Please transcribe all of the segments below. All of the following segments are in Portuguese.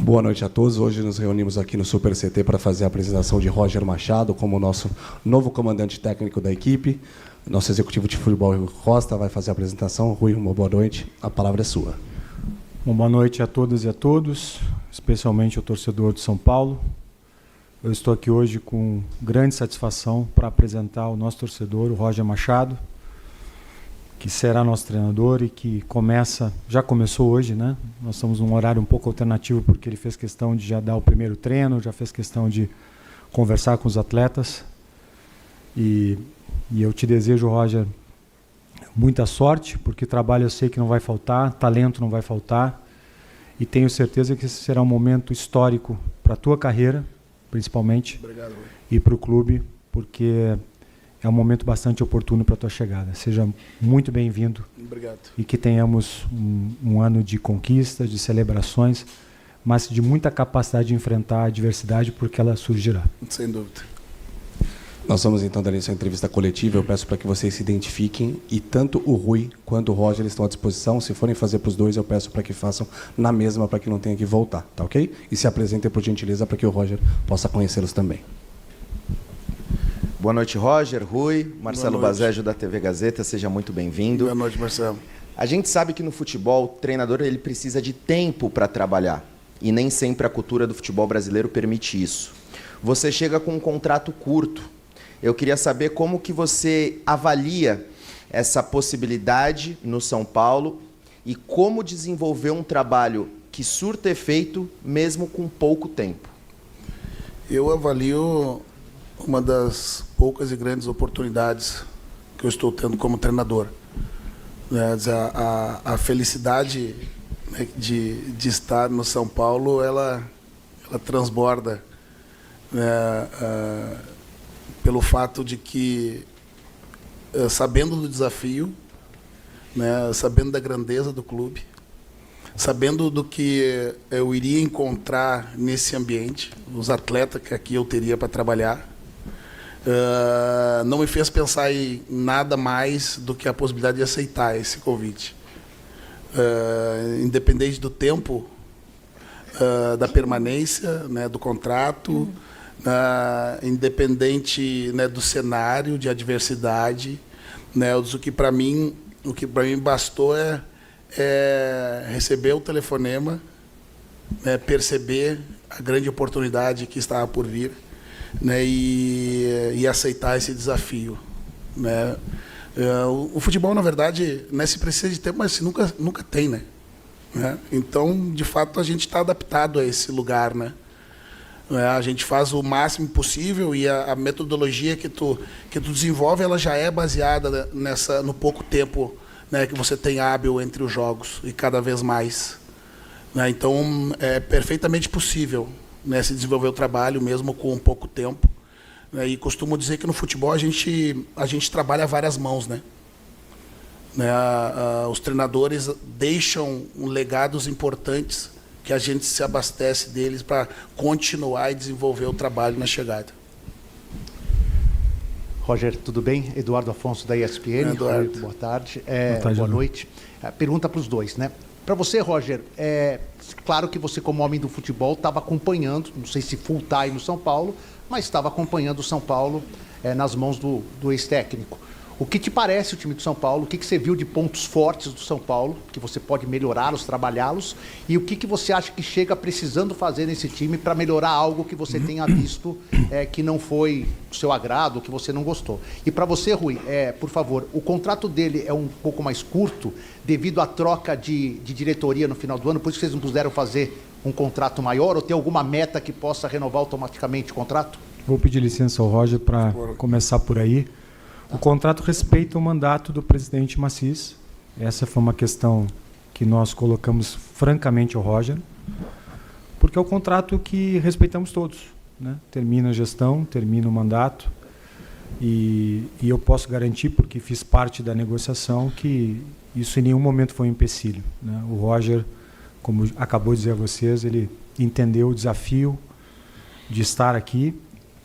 Boa noite a todos. Hoje nos reunimos aqui no Super CT para fazer a apresentação de Roger Machado como nosso novo comandante técnico da equipe. Nosso executivo de futebol, Rui Costa, vai fazer a apresentação. Rui, uma boa noite. A palavra é sua. Uma boa noite a todas e a todos, especialmente ao torcedor de São Paulo. Eu estou aqui hoje com grande satisfação para apresentar o nosso torcedor, o Roger Machado, que será nosso treinador e que já começou hoje, né? Nós estamos num horário um pouco alternativo porque ele fez questão de já dar o primeiro treino, já fez questão de conversar com os atletas. E eu te desejo, Roger, muita sorte, porque trabalho eu sei que não vai faltar, talento não vai faltar, e tenho certeza que esse será um momento histórico para a tua carreira, principalmente. Obrigado, e para o clube, porque é um momento bastante oportuno para a tua chegada. Seja muito bem-vindo. Obrigado. E que tenhamos um ano de conquistas, de celebrações, mas de muita capacidade de enfrentar a adversidade, porque ela surgirá. Sem dúvida. Nós vamos então dar início à entrevista coletiva. Eu peço para que vocês se identifiquem, e tanto o Rui quanto o Roger estão à disposição. Se forem fazer para os dois, eu peço para que façam na mesma, para que não tenha que voltar, tá ok? E se apresentem por gentileza para que o Roger possa conhecê-los também. Boa noite, Roger, Rui, Marcelo Bazejo da TV Gazeta, seja muito bem-vindo. Boa noite, Marcelo. A gente sabe que no futebol, o treinador ele precisa de tempo para trabalhar, e nem sempre a cultura do futebol brasileiro permite isso. Você chega com um contrato curto. Eu queria saber como que você avalia essa possibilidade no São Paulo e como desenvolver um trabalho que surta efeito mesmo com pouco tempo. Eu avalio uma das poucas e grandes oportunidades que eu estou tendo como treinador. A felicidade, né, de estar no São Paulo, ela transborda, né, pelo fato de que, sabendo do desafio, né, sabendo da grandeza do clube, sabendo do que eu iria encontrar nesse ambiente, os atletas que aqui eu teria para trabalhar, não me fez pensar em nada mais do que a possibilidade de aceitar esse convite. Independente do tempo, da permanência, né, do contrato, independente, né, do cenário de adversidade, né, o que para mim bastou é receber o telefonema, né, perceber a grande oportunidade que estava por vir, né, e aceitar esse desafio, né. O futebol, na verdade, né, se precisa de tempo, mas nunca tem, né? Então, de fato, a gente está adaptado a esse lugar, né? A gente faz o máximo possível, e a metodologia que tu desenvolve, ela já é baseada no pouco tempo, né, que você tem hábil entre os jogos, e cada vez mais, né? Então, é perfeitamente possível, né, se desenvolver o trabalho mesmo com pouco tempo, né? E costumo dizer que no futebol a gente trabalha várias mãos, né? Os treinadores deixam legados importantes que a gente se abastece deles para continuar e desenvolver o trabalho na chegada. Roger, tudo bem? Eduardo Afonso, da ESPN. Eduardo. Boa tarde. Boa tarde, boa noite. Pergunta para os dois, né? Para você, Roger, claro que você, como homem do futebol, estava acompanhando, não sei se full time no São Paulo, mas estava acompanhando o São Paulo nas mãos do ex-técnico. O que te parece o time do São Paulo? O que você viu de pontos fortes do São Paulo, que você pode melhorá-los, trabalhá-los? E o que você acha que chega precisando fazer nesse time para melhorar algo que você tenha visto que não foi do seu agrado, que você não gostou? E para você, Rui, por favor, o contrato dele é um pouco mais curto devido à troca de diretoria no final do ano, por isso que vocês não puderam fazer um contrato maior, ou tem alguma meta que possa renovar automaticamente o contrato? Vou pedir licença ao Roger para começar por aí. O contrato respeita o mandato do presidente Maciz. Essa foi uma questão que nós colocamos francamente ao Roger, porque é o contrato que respeitamos todos, né? Termina a gestão, termina o mandato, e eu posso garantir, porque fiz parte da negociação, que isso em nenhum momento foi um empecilho, né? O Roger, como acabou de dizer a vocês, ele entendeu o desafio de estar aqui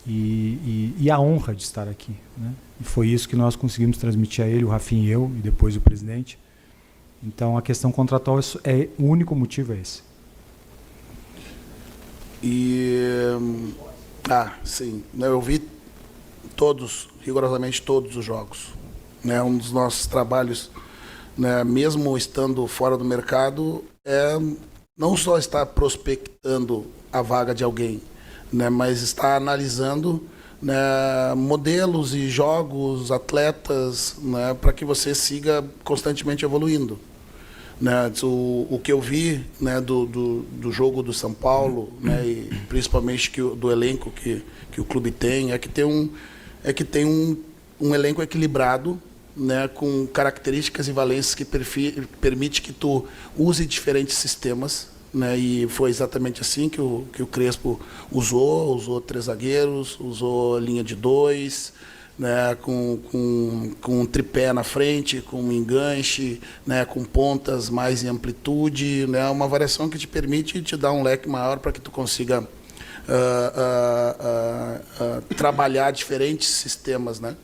e a honra de estar aqui, né? E foi isso que nós conseguimos transmitir a ele, o Rafinha e eu, e depois o presidente. Então, a questão contratual, o único motivo é esse. Sim, eu vi rigorosamente todos os jogos. Né? Um dos nossos trabalhos, né, mesmo estando fora do mercado, é não só estar prospectando a vaga de alguém, né, mas estar analisando, né, modelos e jogos, atletas, né, para que você siga constantemente evoluindo. Né, o que eu vi, né, do jogo do São Paulo, né, e principalmente do elenco que o clube tem, é que tem um elenco equilibrado, né, com características e valências que permite que tu use diferentes sistemas, né, e foi exatamente assim que o Crespo usou 3 zagueiros, usou linha de 2, né, com um tripé na frente, com um enganche, né, com pontas mais em amplitude, né, uma variação que te permite te dar um leque maior para que tu consiga trabalhar diferentes sistemas, né?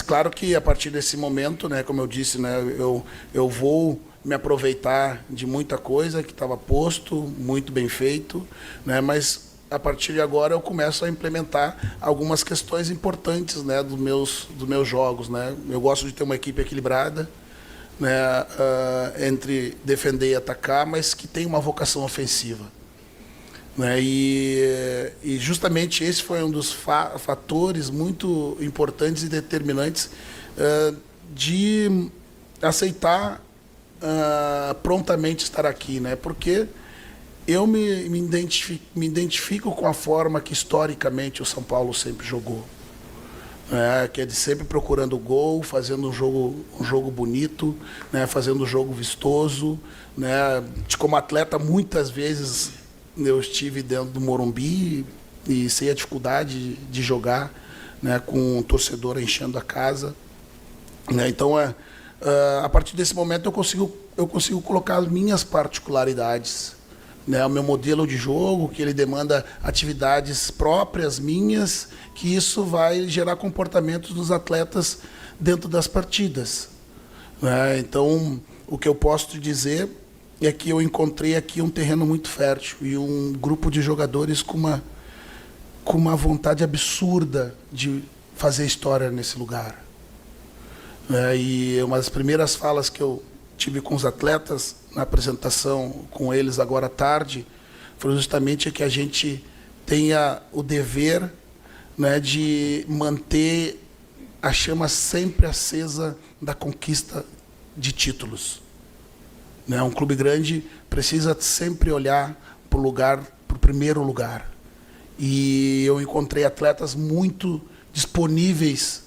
Claro que a partir desse momento, né, como eu disse, né, eu vou me aproveitar de muita coisa que estava posto, muito bem feito, né, mas a partir de agora eu começo a implementar algumas questões importantes, né, dos meus jogos, né. Eu gosto de ter uma equipe equilibrada, né, entre defender e atacar, mas que tem uma vocação ofensiva. Né, e justamente esse foi um dos fatores muito importantes e determinantes de aceitar prontamente estar aqui, né, porque eu me identifico com a forma que historicamente o São Paulo sempre jogou, né, que é de sempre procurando gol, fazendo um jogo bonito, né, fazendo um jogo vistoso, né, como atleta muitas vezes eu estive dentro do Morumbi e sei a dificuldade de jogar, né, com um torcedor enchendo a casa, né, então a partir desse momento eu consigo colocar as minhas particularidades, né, o meu modelo de jogo, que ele demanda atividades próprias minhas, que isso vai gerar comportamentos dos atletas dentro das partidas, né, então o que eu posso te dizer é que eu encontrei aqui um terreno muito fértil e um grupo de jogadores com uma vontade absurda de fazer história nesse lugar. E uma das primeiras falas que eu tive com os atletas na apresentação com eles agora à tarde foi justamente que a gente tenha o dever, né, de manter a chama sempre acesa da conquista de títulos. Um clube grande precisa sempre olhar para o primeiro lugar. E eu encontrei atletas muito disponíveis,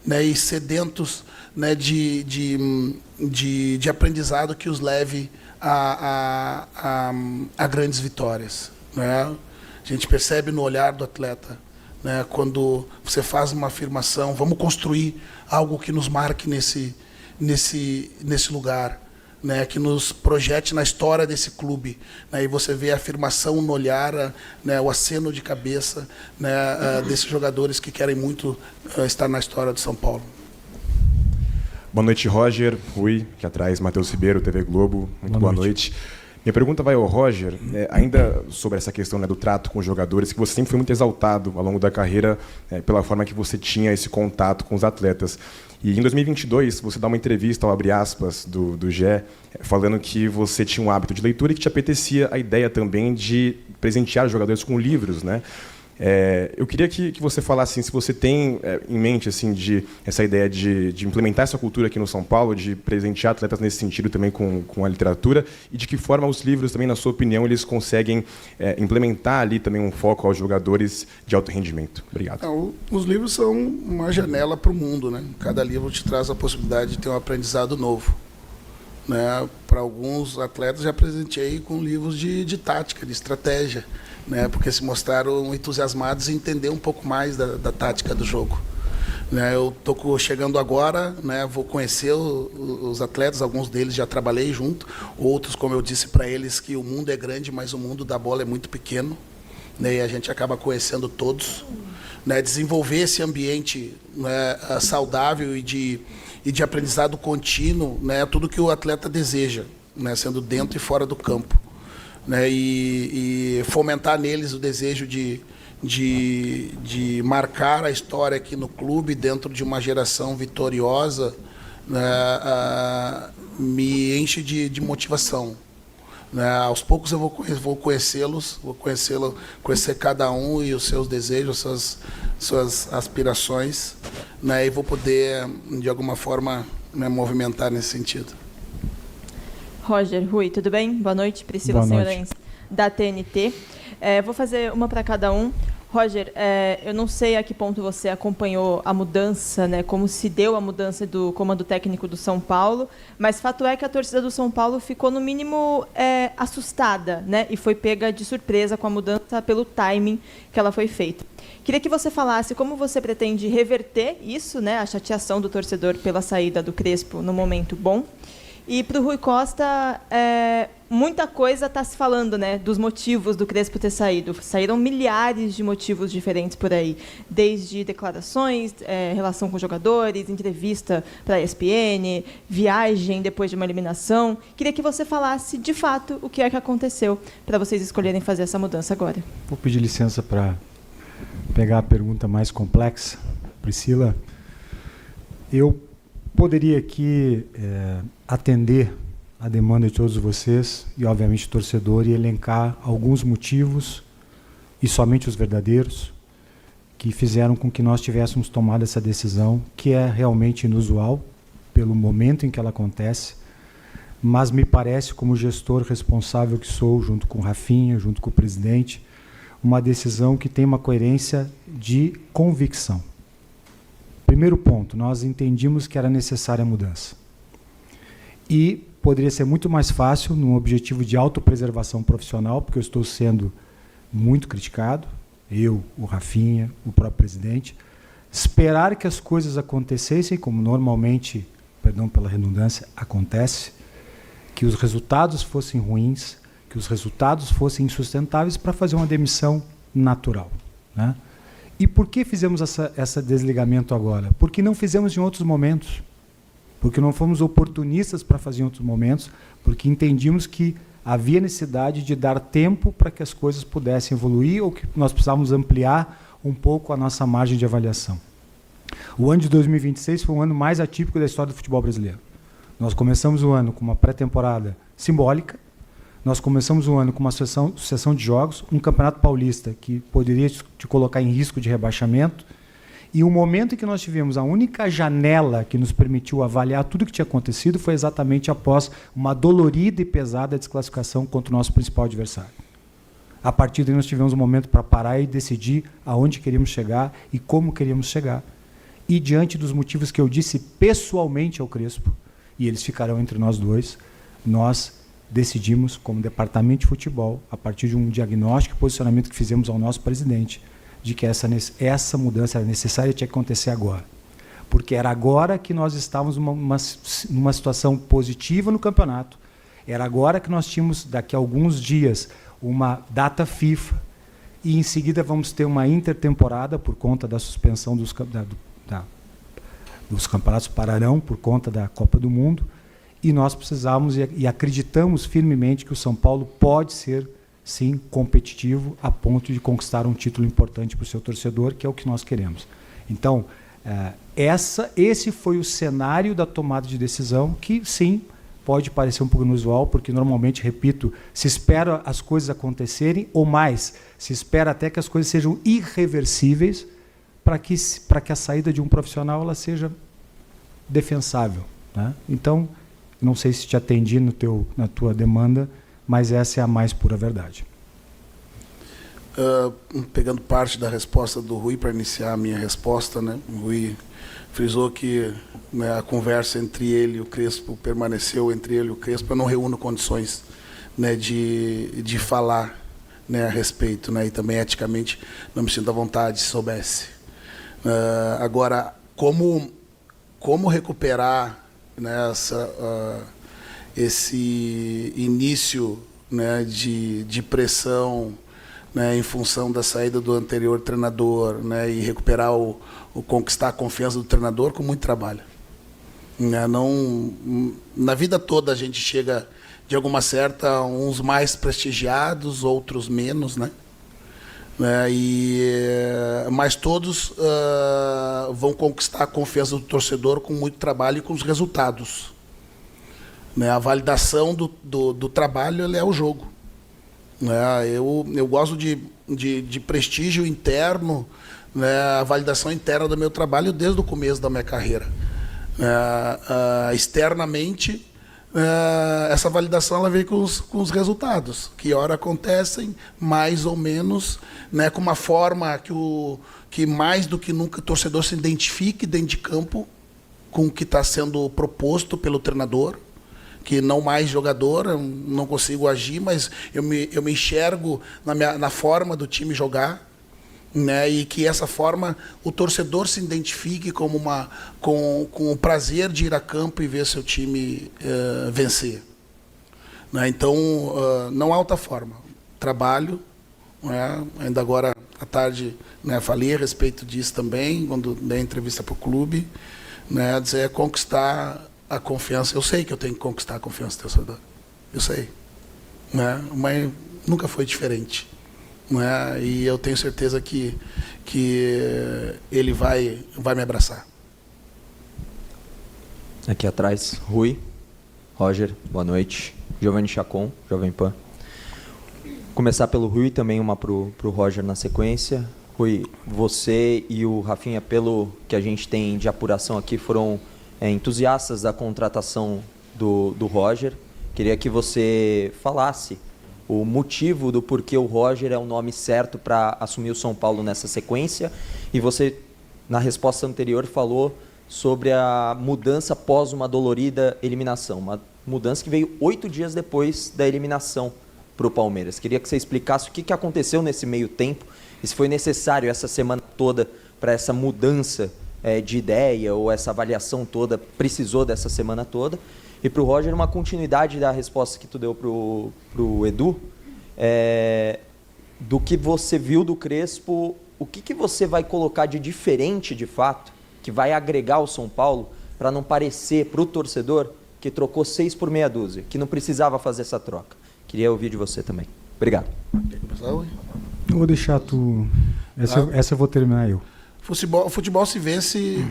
né, e sedentos, né, de aprendizado que os leve a grandes vitórias. Né? A gente percebe no olhar do atleta, né, quando você faz uma afirmação, vamos construir algo que nos marque nesse lugar, né, que nos projete na história desse clube, né, e você vê a afirmação no olhar, né, o aceno de cabeça, né, desses jogadores que querem muito estar na história do São Paulo. Boa noite, Roger, Rui, aqui atrás, Matheus Ribeiro, TV Globo, muito boa noite. Minha pergunta vai ao Roger, ainda sobre essa questão, né, do trato com os jogadores, que você sempre foi muito exaltado ao longo da carreira pela forma que você tinha esse contato com os atletas. E em 2022, você dá uma entrevista, ao abre aspas, do GE, falando que você tinha um hábito de leitura e que te apetecia a ideia também de presentear os jogadores com livros, né? Eu queria que você falasse assim, se você tem em mente assim, essa ideia de implementar essa cultura aqui no São Paulo, de presentear atletas nesse sentido também com a literatura, e de que forma os livros também, na sua opinião, eles conseguem implementar ali também um foco aos jogadores de alto rendimento. Obrigado. Os livros são uma janela para o mundo, né? Cada livro te traz a possibilidade de ter um aprendizado novo. Né? Para alguns atletas já presenteei com livros de tática, de estratégia, né? Porque se mostraram entusiasmados em entender um pouco mais da tática do jogo. Né? Eu estou chegando agora, né? Vou conhecer os atletas, alguns deles já trabalhei junto, outros, como eu disse para eles, que o mundo é grande, mas o mundo da bola é muito pequeno, né? E a gente acaba conhecendo todos. Né? Desenvolver esse ambiente, né, saudável e de aprendizado contínuo, né, tudo que o atleta deseja, né, sendo dentro e fora do campo. né, e fomentar neles o desejo de marcar a história aqui no clube dentro de uma geração vitoriosa, né, me enche de motivação. Né, aos poucos eu vou conhecê-los, conhecer cada um e os seus desejos, suas aspirações, né, e vou poder, de alguma forma, né, movimentar nesse sentido. Roger, Rui, tudo bem? Boa noite. Priscila Senhorens, da TNT. Vou fazer uma para cada um. Roger, eu não sei a que ponto você acompanhou a mudança, né, como se deu a mudança do comando técnico do São Paulo, mas fato é que a torcida do São Paulo ficou, no mínimo, assustada, né, e foi pega de surpresa com a mudança pelo timing que ela foi feita. Queria que você falasse como você pretende reverter isso, né, a chateação do torcedor pela saída do Crespo no momento bom. E para o Rui Costa, muita coisa está se falando, né, dos motivos do Crespo ter saído. Saíram milhares de motivos diferentes por aí, desde declarações, relação com jogadores, entrevista para a ESPN, viagem depois de uma eliminação. Queria que você falasse, de fato, o que é que aconteceu para vocês escolherem fazer essa mudança agora. Vou pedir licença para pegar a pergunta mais complexa. Priscila, eu poderia aqui atender a demanda de todos vocês e, obviamente, o torcedor, e elencar alguns motivos, e somente os verdadeiros, que fizeram com que nós tivéssemos tomado essa decisão, que é realmente inusual, pelo momento em que ela acontece, mas me parece, como gestor responsável que sou, junto com o Rafinha, junto com o presidente, uma decisão que tem uma coerência de convicção. Primeiro ponto, nós entendimos que era necessária a mudança. E poderia ser muito mais fácil, num objetivo de autopreservação profissional, porque eu estou sendo muito criticado, eu, o Rafinha, o próprio presidente, esperar que as coisas acontecessem, como normalmente, perdão pela redundância, acontece, que os resultados fossem ruins, que os resultados fossem insustentáveis para fazer uma demissão natural, né? E por que fizemos esse desligamento agora? Porque não fizemos em outros momentos. Porque não fomos oportunistas para fazer em outros momentos, porque entendíamos que havia necessidade de dar tempo para que as coisas pudessem evoluir ou que nós precisávamos ampliar um pouco a nossa margem de avaliação. O ano de 2026 foi um ano mais atípico da história do futebol brasileiro. Nós começamos o ano com uma pré-temporada simbólica, nós começamos o ano com uma sucessão de jogos, um campeonato paulista que poderia te colocar em risco de rebaixamento, e o momento em que nós tivemos a única janela que nos permitiu avaliar tudo o que tinha acontecido foi exatamente após uma dolorida e pesada desclassificação contra o nosso principal adversário. A partir daí nós tivemos um momento para parar e decidir aonde queríamos chegar e como queríamos chegar. E diante dos motivos que eu disse pessoalmente ao Crespo, e eles ficarão entre nós dois, nós decidimos, como departamento de futebol, a partir de um diagnóstico e posicionamento que fizemos ao nosso presidente, de que essa mudança era necessária e tinha que acontecer agora. Porque era agora que nós estávamos numa situação positiva no campeonato, era agora que nós tínhamos, daqui a alguns dias, uma data FIFA, e em seguida vamos ter uma intertemporada por conta da suspensão dos campeonatos pararão, por conta da Copa do Mundo, e nós precisamos e acreditamos firmemente que o São Paulo pode ser, sim, competitivo a ponto de conquistar um título importante para o seu torcedor, que é o que nós queremos. Então, esse foi o cenário da tomada de decisão, que, sim, pode parecer um pouco inusual, porque normalmente, repito, se espera as coisas acontecerem, ou mais, se espera até que as coisas sejam irreversíveis para que a saída de um profissional ela seja defensável, né? Então, não sei se te atendi na tua demanda, mas essa é a mais pura verdade. Pegando parte da resposta do Rui para iniciar a minha resposta, né? O Rui frisou que, né, a conversa entre ele e o Crespo permaneceu entre ele e o Crespo. Eu não reúno condições, né, de falar, né, a respeito, né, e também eticamente não me sinto à vontade se soubesse. Agora, como recuperar, né, esse início, né, de pressão, né, em função da saída do anterior treinador, né, e recuperar conquistar a confiança do treinador com muito trabalho. Né, na vida toda a gente chega de alguma certa, uns mais prestigiados, outros menos, né? Mas todos vão conquistar a confiança do torcedor com muito trabalho e com os resultados. A validação do trabalho é o jogo. Eu gosto de prestígio interno, a validação interna do meu trabalho desde o começo da minha carreira. Externamente, essa validação ela vem com os resultados, que ora acontecem, mais ou menos, com uma forma que mais do que nunca o torcedor se identifique dentro de campo com o que está sendo proposto pelo treinador, que não mais jogador, eu não consigo agir, mas eu me enxergo na forma do time jogar, e que essa forma o torcedor se identifique com o prazer de ir a campo e ver seu time vencer. Então, não há outra forma. Trabalho, ainda agora à tarde falei a respeito disso também, quando dei entrevista para o clube, dizer conquistar a confiança. Eu sei que eu tenho que conquistar a confiança do torcedor. Eu sei. Mas nunca foi diferente. E eu tenho certeza que ele vai me abraçar. Aqui atrás, Rui, Roger, boa noite. Giovanni Chacon, Jovem Pan. Começar pelo Rui, também uma para o Roger na sequência. Rui, você e o Rafinha, pelo que a gente tem de apuração aqui, foram entusiastas da contratação do Roger. Queria que você falasse o motivo do porquê o Roger é o nome certo para assumir o São Paulo nessa sequência. E você, na resposta anterior, falou sobre a mudança após uma dolorida eliminação. Uma mudança que veio 8 dias depois da eliminação para o Palmeiras. Queria que você explicasse o que aconteceu nesse meio tempo e se foi necessário essa semana toda para essa mudança de ideia ou essa avaliação toda, precisou dessa semana toda. E para o Roger, uma continuidade da resposta que tu deu para o Edu, do que você viu do Crespo, o que você vai colocar de diferente, de fato, que vai agregar ao São Paulo, para não parecer para o torcedor que trocou 6 por meia dúzia, que não precisava fazer essa troca. Queria ouvir de você também. Obrigado. Quer começar, Rui? Eu vou deixar tu... Essa eu vou terminar eu. O futebol se vence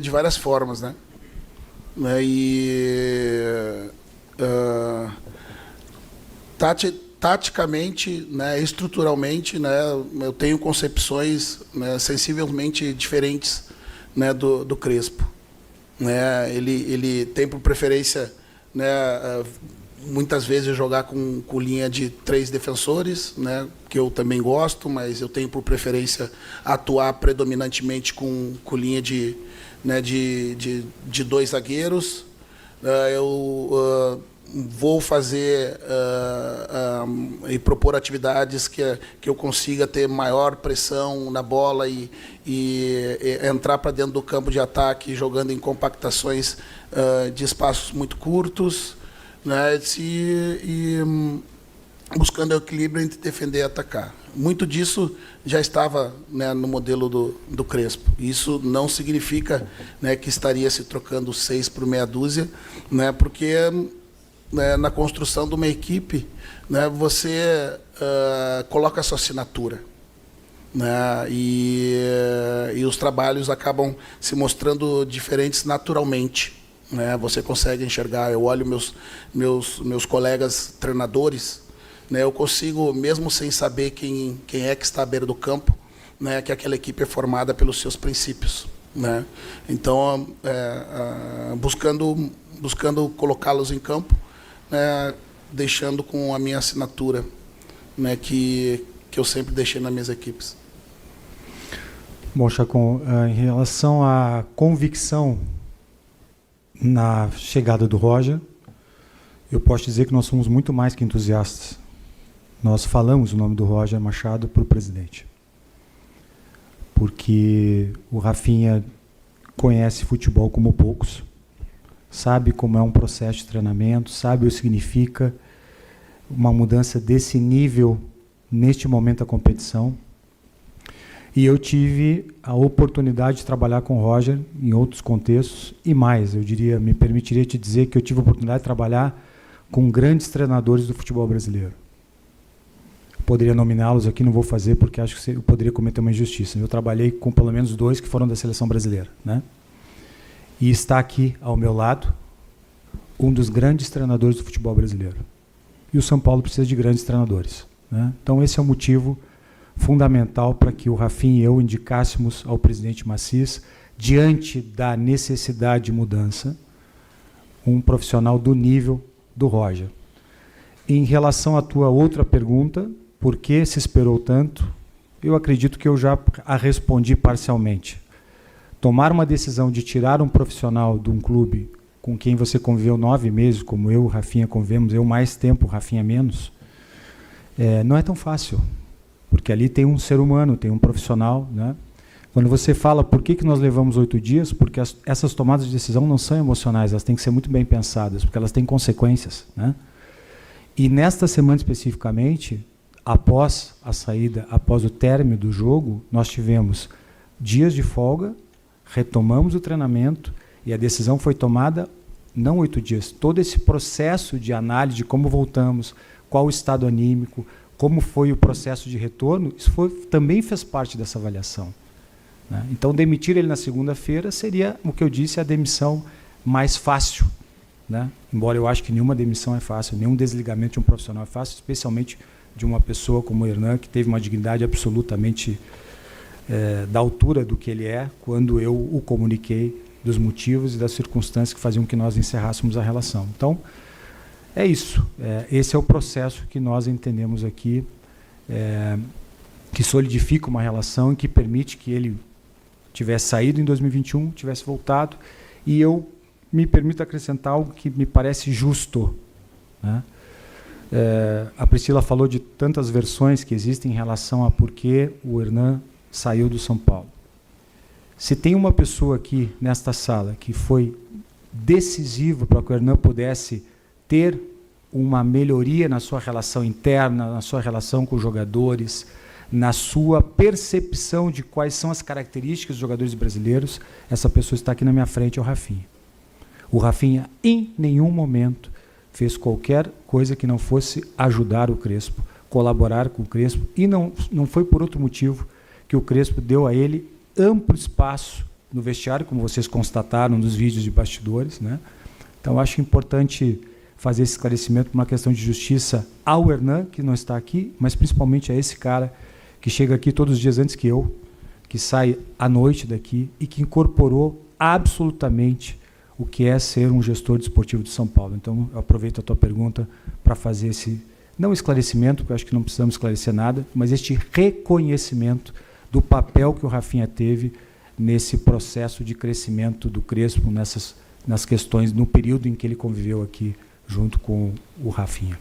de várias formas, né? Taticamente, estruturalmente, eu tenho concepções sensivelmente diferentes do Crespo. Ele tem por preferência, muitas vezes, jogar com linha de 3 defensores, que eu também gosto, mas eu tenho por preferência atuar predominantemente com linha de 2 zagueiros. Eu vou fazer e propor atividades que eu consiga ter maior pressão na bola e entrar para dentro do campo de ataque jogando em compactações de espaços muito curtos, e buscando o equilíbrio entre defender e atacar. Muito disso já estava no modelo do Crespo. Isso não significa que estaria se trocando 6 por meia dúzia, porque na construção de uma equipe você coloca a sua assinatura. E os trabalhos acabam se mostrando diferentes naturalmente. Você consegue enxergar, eu olho meus colegas treinadores, eu consigo, mesmo sem saber quem é que está à beira do campo, que aquela equipe é formada pelos seus princípios. Então, buscando colocá-los em campo, deixando com a minha assinatura, que eu sempre deixei nas minhas equipes. Bom, Chacon, em relação à convicção na chegada do Roger, eu posso dizer que nós somos muito mais que entusiastas. Nós falamos o nome do Roger Machado para o presidente. Porque o Rafinha conhece futebol como poucos, sabe como é um processo de treinamento, sabe o que significa uma mudança desse nível neste momento da competição. E eu tive a oportunidade de trabalhar com o Roger em outros contextos, e mais, eu diria, me permitiria te dizer que eu tive a oportunidade de trabalhar com grandes treinadores do futebol brasileiro. Poderia nominá-los aqui, não vou fazer porque acho que eu poderia cometer uma injustiça. Eu trabalhei com pelo menos 2 que foram da seleção brasileira, né? E está aqui ao meu lado um dos grandes treinadores do futebol brasileiro. E o São Paulo precisa de grandes treinadores, né? Então esse é o motivo fundamental para que o Rafinha e eu indicássemos ao presidente Massis, diante da necessidade de mudança, um profissional do nível do Roger. Em relação à tua outra pergunta, por que se esperou tanto? Eu acredito que eu já a respondi parcialmente. Tomar uma decisão de tirar um profissional de um clube com quem você conviveu 9 meses, como eu e o Rafinha convivemos, eu mais tempo, o Rafinha menos, não é tão fácil, porque ali tem um ser humano, tem um profissional, né? Quando você fala por que nós levamos 8 dias, porque essas tomadas de decisão não são emocionais, elas têm que ser muito bem pensadas, porque elas têm consequências, né? E nesta semana especificamente, após a saída, após o término do jogo, nós tivemos dias de folga, retomamos o treinamento e a decisão foi tomada, não 8 dias, todo esse processo de análise de como voltamos, qual o estado anímico, como foi o processo de retorno, isso também fez parte dessa avaliação, né? Então, demitir ele na segunda-feira seria, o que eu disse, a demissão mais fácil, né? Embora eu acho que nenhuma demissão é fácil, nenhum desligamento de um profissional é fácil, especialmente de uma pessoa como o Hernan, que teve uma dignidade absolutamente da altura do que ele é, quando eu o comuniquei dos motivos e das circunstâncias que faziam que nós encerrássemos a relação. Então, é isso. Esse é o processo que nós entendemos aqui, que solidifica uma relação e que permite que ele tivesse saído em 2021, tivesse voltado, e eu me permito acrescentar algo que me parece justo, né? A Priscila falou de tantas versões que existem em relação a por que o Hernan saiu do São Paulo. Se tem uma pessoa aqui nesta sala que foi decisiva para que o Hernan pudesse ter uma melhoria na sua relação interna, na sua relação com os jogadores, na sua percepção de quais são as características dos jogadores brasileiros, essa pessoa está aqui na minha frente, é o Rafinha. O Rafinha, em nenhum momento, fez qualquer coisa que não fosse ajudar o Crespo, colaborar com o Crespo, e não foi por outro motivo que o Crespo deu a ele amplo espaço no vestiário, como vocês constataram nos vídeos de bastidores, né? Então, acho importante fazer esse esclarecimento por uma questão de justiça ao Hernan, que não está aqui, mas principalmente a esse cara que chega aqui todos os dias antes que eu, que sai à noite daqui e que incorporou absolutamente o que é ser um gestor desportivo de São Paulo. Então, eu aproveito a tua pergunta para fazer esse, não esclarecimento, porque eu acho que não precisamos esclarecer nada, mas este reconhecimento do papel que o Rafinha teve nesse processo de crescimento do Crespo, nas questões, no período em que ele conviveu aqui junto com o Rafinha.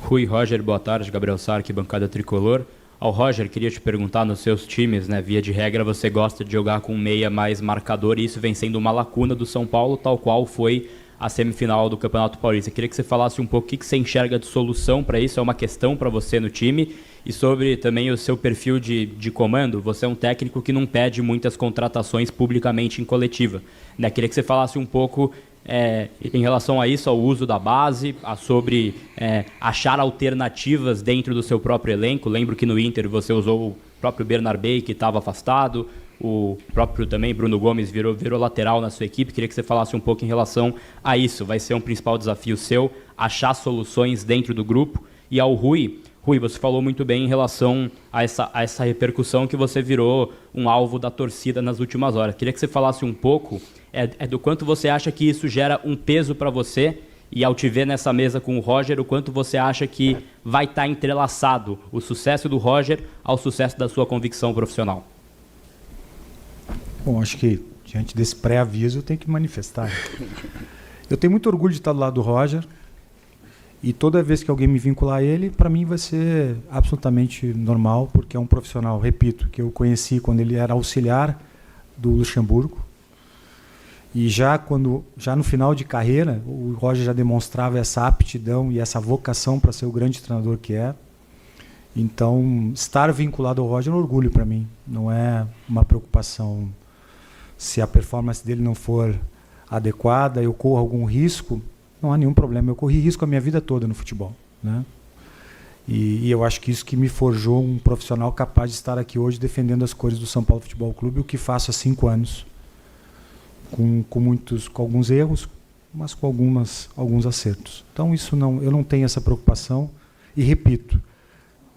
Rui, Roger, boa tarde. Gabriel Sarque, bancada tricolor. Ao Roger, queria te perguntar, nos seus times, né, via de regra, você gosta de jogar com um meia mais marcador, e isso vem sendo uma lacuna do São Paulo, tal qual foi a semifinal do Campeonato Paulista. Queria que você falasse um pouco o que você enxerga de solução para isso, é uma questão para você no time, e sobre também o seu perfil de comando. Você é um técnico que não pede muitas contratações publicamente em coletiva, né? Queria que você falasse um pouco em relação a isso, ao uso da base, sobre achar alternativas dentro do seu próprio elenco. Lembro que no Inter você usou o próprio Bernabé, que estava afastado, o próprio também Bruno Gomes virou lateral na sua equipe. Queria que você falasse um pouco em relação a isso. Vai ser um principal desafio seu, achar soluções dentro do grupo. E ao Rui, você falou muito bem em relação a essa repercussão que você virou um alvo da torcida nas últimas horas. Queria que você falasse um pouco do quanto você acha que isso gera um peso para você, e ao te ver nessa mesa com o Roger, o quanto você acha que vai estar entrelaçado o sucesso do Roger ao sucesso da sua convicção profissional. Bom, acho que diante desse pré-aviso eu tenho que manifestar. Eu tenho muito orgulho de estar do lado do Roger, e toda vez que alguém me vincular a ele, para mim vai ser absolutamente normal, porque é um profissional, repito, que eu conheci quando ele era auxiliar do Luxemburgo. E já no final de carreira, o Roger já demonstrava essa aptidão e essa vocação para ser o grande treinador que é. Então, estar vinculado ao Roger é um orgulho para mim. Não é uma preocupação se a performance dele não for adequada, eu corro algum risco. não há nenhum problema. Eu corri risco a minha vida toda no futebol, né? E eu acho que isso que me forjou um profissional capaz de estar aqui hoje defendendo as cores do São Paulo Futebol Clube, o que faço há 5 anos, com alguns erros, mas com alguns acertos. Então eu não tenho essa preocupação, e repito,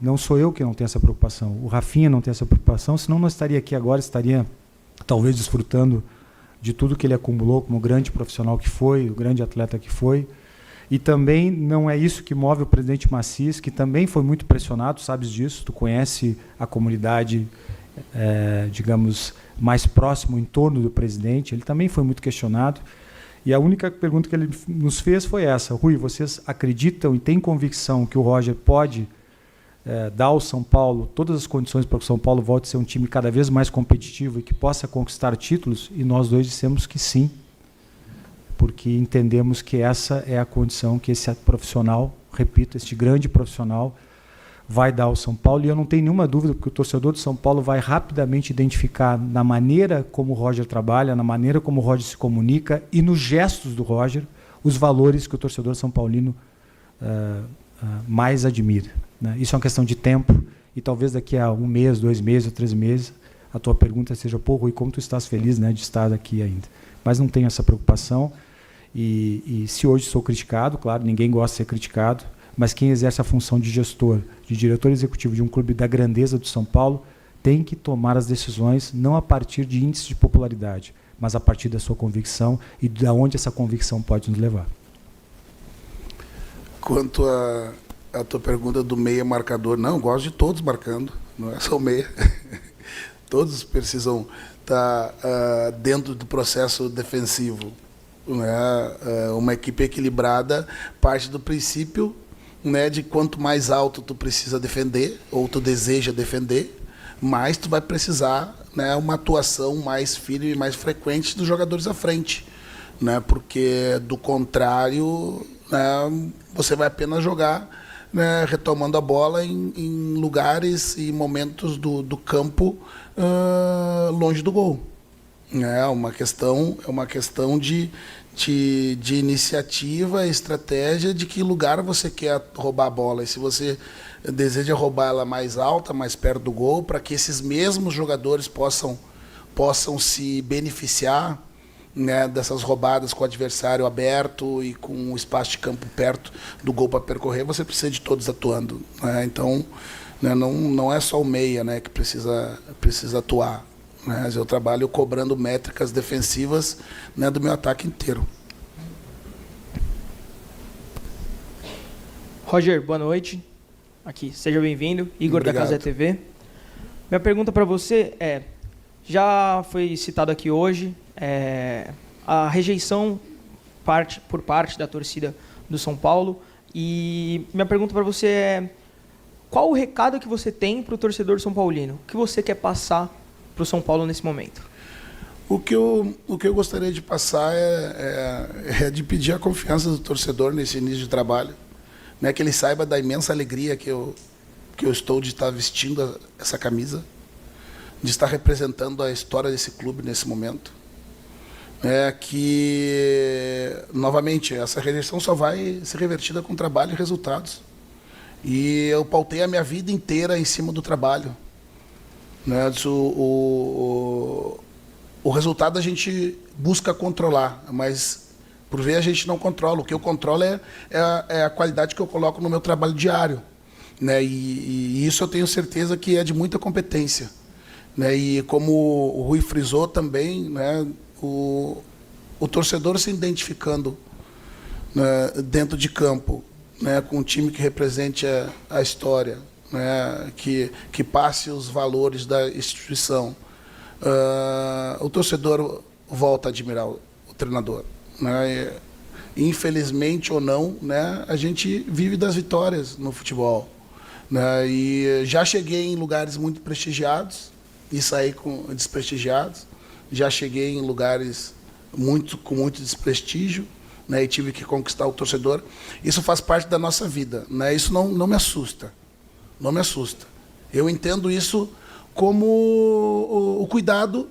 não sou eu que não tenho essa preocupação, o Rafinha não tem essa preocupação, senão não estaria aqui agora, estaria talvez desfrutando de tudo que ele acumulou como grande profissional que foi, o grande atleta que foi. E também não é isso que move o presidente Maciz, que também foi muito pressionado, sabes disso, tu conhece a comunidade, digamos, mais próximo em torno do presidente, ele também foi muito questionado. E a única pergunta que ele nos fez foi essa: Rui, vocês acreditam e têm convicção que o Roger pode dar ao São Paulo todas as condições para que o São Paulo volte a ser um time cada vez mais competitivo e que possa conquistar títulos? E nós dois dissemos que sim, porque entendemos que essa é a condição que esse profissional, repito, este grande profissional, vai dar ao São Paulo. E eu não tenho nenhuma dúvida, porque o torcedor do São Paulo vai rapidamente identificar na maneira como o Roger trabalha, na maneira como o Roger se comunica e nos gestos do Roger, os valores que o torcedor são paulino mais admira, né? Isso é uma questão de tempo, e talvez daqui a 1 mês, 2 meses ou 3 meses, a tua pergunta seja: pô, Rui, como tu estás feliz, né, de estar aqui ainda? Mas não tenho essa preocupação, e se hoje sou criticado, claro, ninguém gosta de ser criticado, mas quem exerce a função de gestor, de diretor executivo de um clube da grandeza do São Paulo, tem que tomar as decisões não a partir de índices de popularidade, mas a partir da sua convicção e de onde essa convicção pode nos levar. Quanto a tua pergunta do meia marcador, não, eu gosto de todos marcando, não é só o meia. Todos precisam estar dentro do processo defensivo. Né? Uma equipe equilibrada parte do princípio, né, de quanto mais alto tu precisa defender, ou tu deseja defender, mais tu vai precisar, né, uma atuação mais firme e mais frequente dos jogadores à frente. Né? Porque, do contrário, né, você vai apenas jogar, né, retomando a bola em lugares e momentos do campo longe do gol. É uma questão de iniciativa, estratégia, de que lugar você quer roubar a bola. E se você deseja roubar ela mais alta, mais perto do gol, para que esses mesmos jogadores possam se beneficiar, né, dessas roubadas com o adversário aberto e com o espaço de campo perto do gol para percorrer, você precisa de todos atuando. Né? Então, né, não é só o meia, né, que precisa atuar. Mas eu trabalho cobrando métricas defensivas, né, do meu ataque inteiro. Roger, boa noite. Aqui, seja bem-vindo. Igor, obrigado, da Casé TV. Minha pergunta para você é: já foi citado aqui hoje a rejeição por parte da torcida do São Paulo. E minha pergunta para você é: qual o recado que você tem para o torcedor são paulino? O que você quer passar para o São Paulo nesse momento? O que eu gostaria de passar é de pedir a confiança do torcedor nesse início de trabalho, né, que ele saiba da imensa alegria que eu estou de estar vestindo essa camisa, de estar representando a história desse clube nesse momento. Que, novamente, essa rejeição só vai ser revertida com trabalho e resultados. E eu pautei a minha vida inteira em cima do trabalho. Né? O resultado a gente busca controlar, mas por vezes a gente não controla. O que eu controlo é a qualidade que eu coloco no meu trabalho diário. Né? E isso eu tenho certeza que é de muita competência. Né? E como o Rui frisou também, né, o torcedor se identificando, né, dentro de campo, né, com um time que represente a história, né, que passe os valores da instituição, o torcedor volta a admirar o treinador. Né? Infelizmente ou não, né, a gente vive das vitórias no futebol. Né? E já cheguei em lugares muito prestigiados e saí desprestigiados. Já cheguei em lugares com muito desprestígio, né, e tive que conquistar o torcedor. Isso faz parte da nossa vida. Né? Isso não me assusta. Não me assusta. Eu entendo isso como o cuidado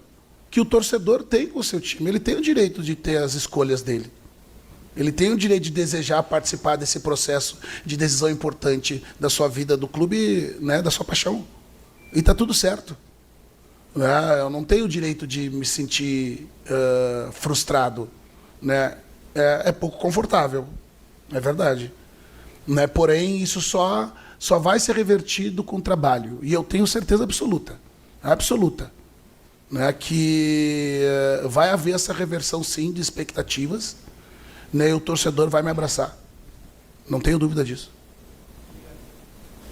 que o torcedor tem com o seu time. Ele tem o direito de ter as escolhas dele. Ele tem o direito de desejar participar desse processo de decisão importante da sua vida, do clube, né, da sua paixão. E está tudo certo. Eu não tenho o direito de me sentir frustrado. Né? É pouco confortável, é verdade. Né? Porém, isso só vai ser revertido com trabalho. E eu tenho certeza absoluta, né, que vai haver essa reversão, sim, de expectativas, né, e o torcedor vai me abraçar. Não tenho dúvida disso.